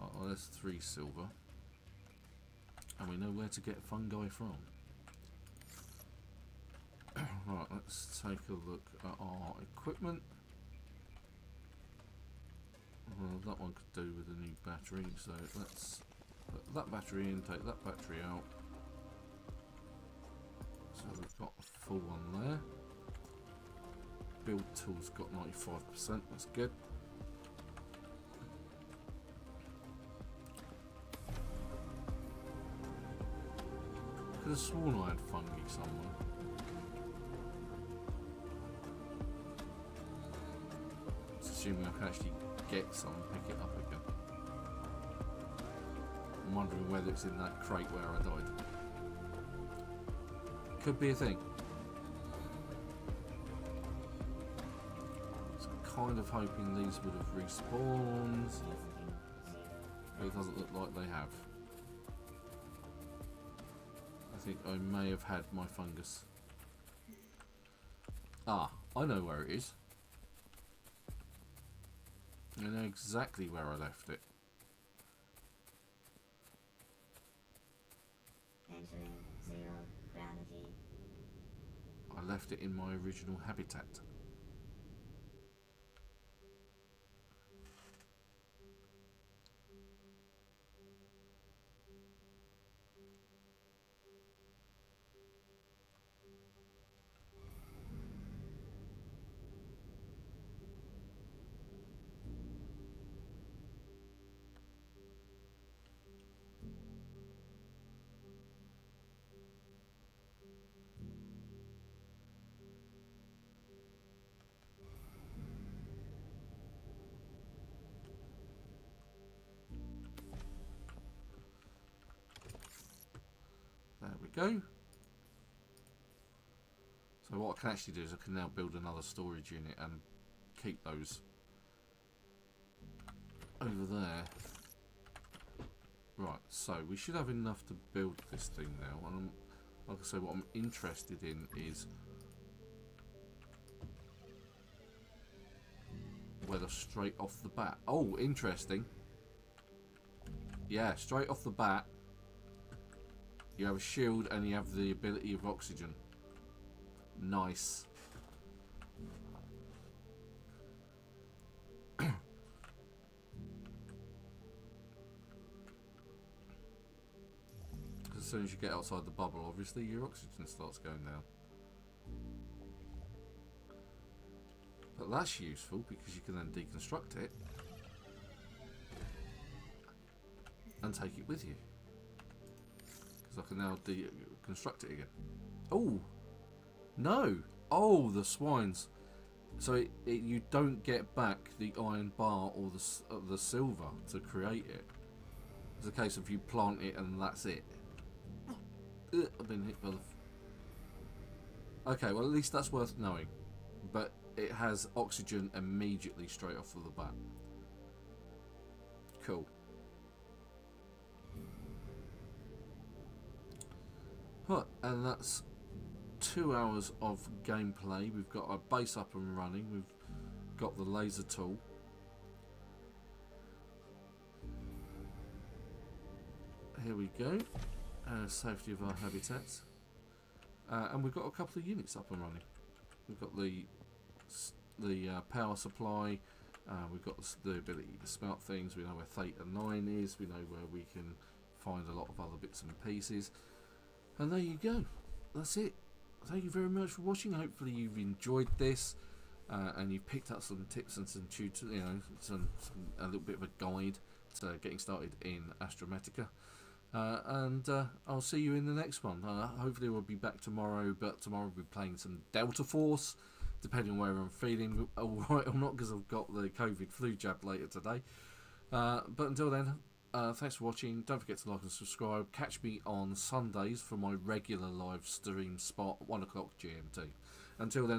Oh, that's 3 silver. And we know where to get fungi from. Right, let's take a look at our equipment. Well, that one could do with a new battery, so let's put that battery in, take that battery out. So we've got a full one there. Build tools got 95%, that's good. Could have sworn I had fungi somewhere. Assuming I can actually get some and pick it up again. I'm wondering whether it's in that crate where I died. Could be a thing. So kind of hoping these would have respawned. But it doesn't look like they have. I think I may have had my fungus. Ah, I know where it is. I know exactly where I left it. Entering 0 gravity. I left it in my original habitat. There we go. So what I can actually do is I can now build another storage unit and keep those over there. Right, so we should have enough to build this thing now. And like I say, what I'm interested in is whether straight off the bat. Oh, interesting. Yeah, straight off the bat, you have a shield and you have the ability of oxygen. Nice. As soon as you get outside the bubble, obviously your oxygen starts going down. But that's useful because you can then deconstruct it and take it with you. Because I can now deconstruct it again. Oh! No! Oh, the swines. So you don't get back the iron bar or the silver to create it. It's a case of you plant it and that's it. I've been hit by the... Okay, well at least that's worth knowing. But it has oxygen immediately straight off of the bat. Cool. Right, and that's 2 hours of gameplay. We've got our base up and running. We've got the laser tool. Here we go. Safety of our habitats. And we've got a couple of units up and running. We've got the power supply. We've got the ability to smelt things. We know where Theta 9 is. We know where we can find a lot of other bits and pieces. And there you go. That's it. Thank you very much for watching. Hopefully you've enjoyed this and you've picked up some tips and some tutors, you know, a little bit of a guide to getting started in Astrometica. And I'll see you in the next one. Hopefully we'll be back tomorrow, but tomorrow we'll be playing some Delta Force, depending on whether I'm feeling alright or not, because I've got the COVID flu jab later today. But until then, thanks for watching. Don't forget to like and subscribe. Catch me on Sundays for my regular live stream spot, 1 o'clock GMT. Until then.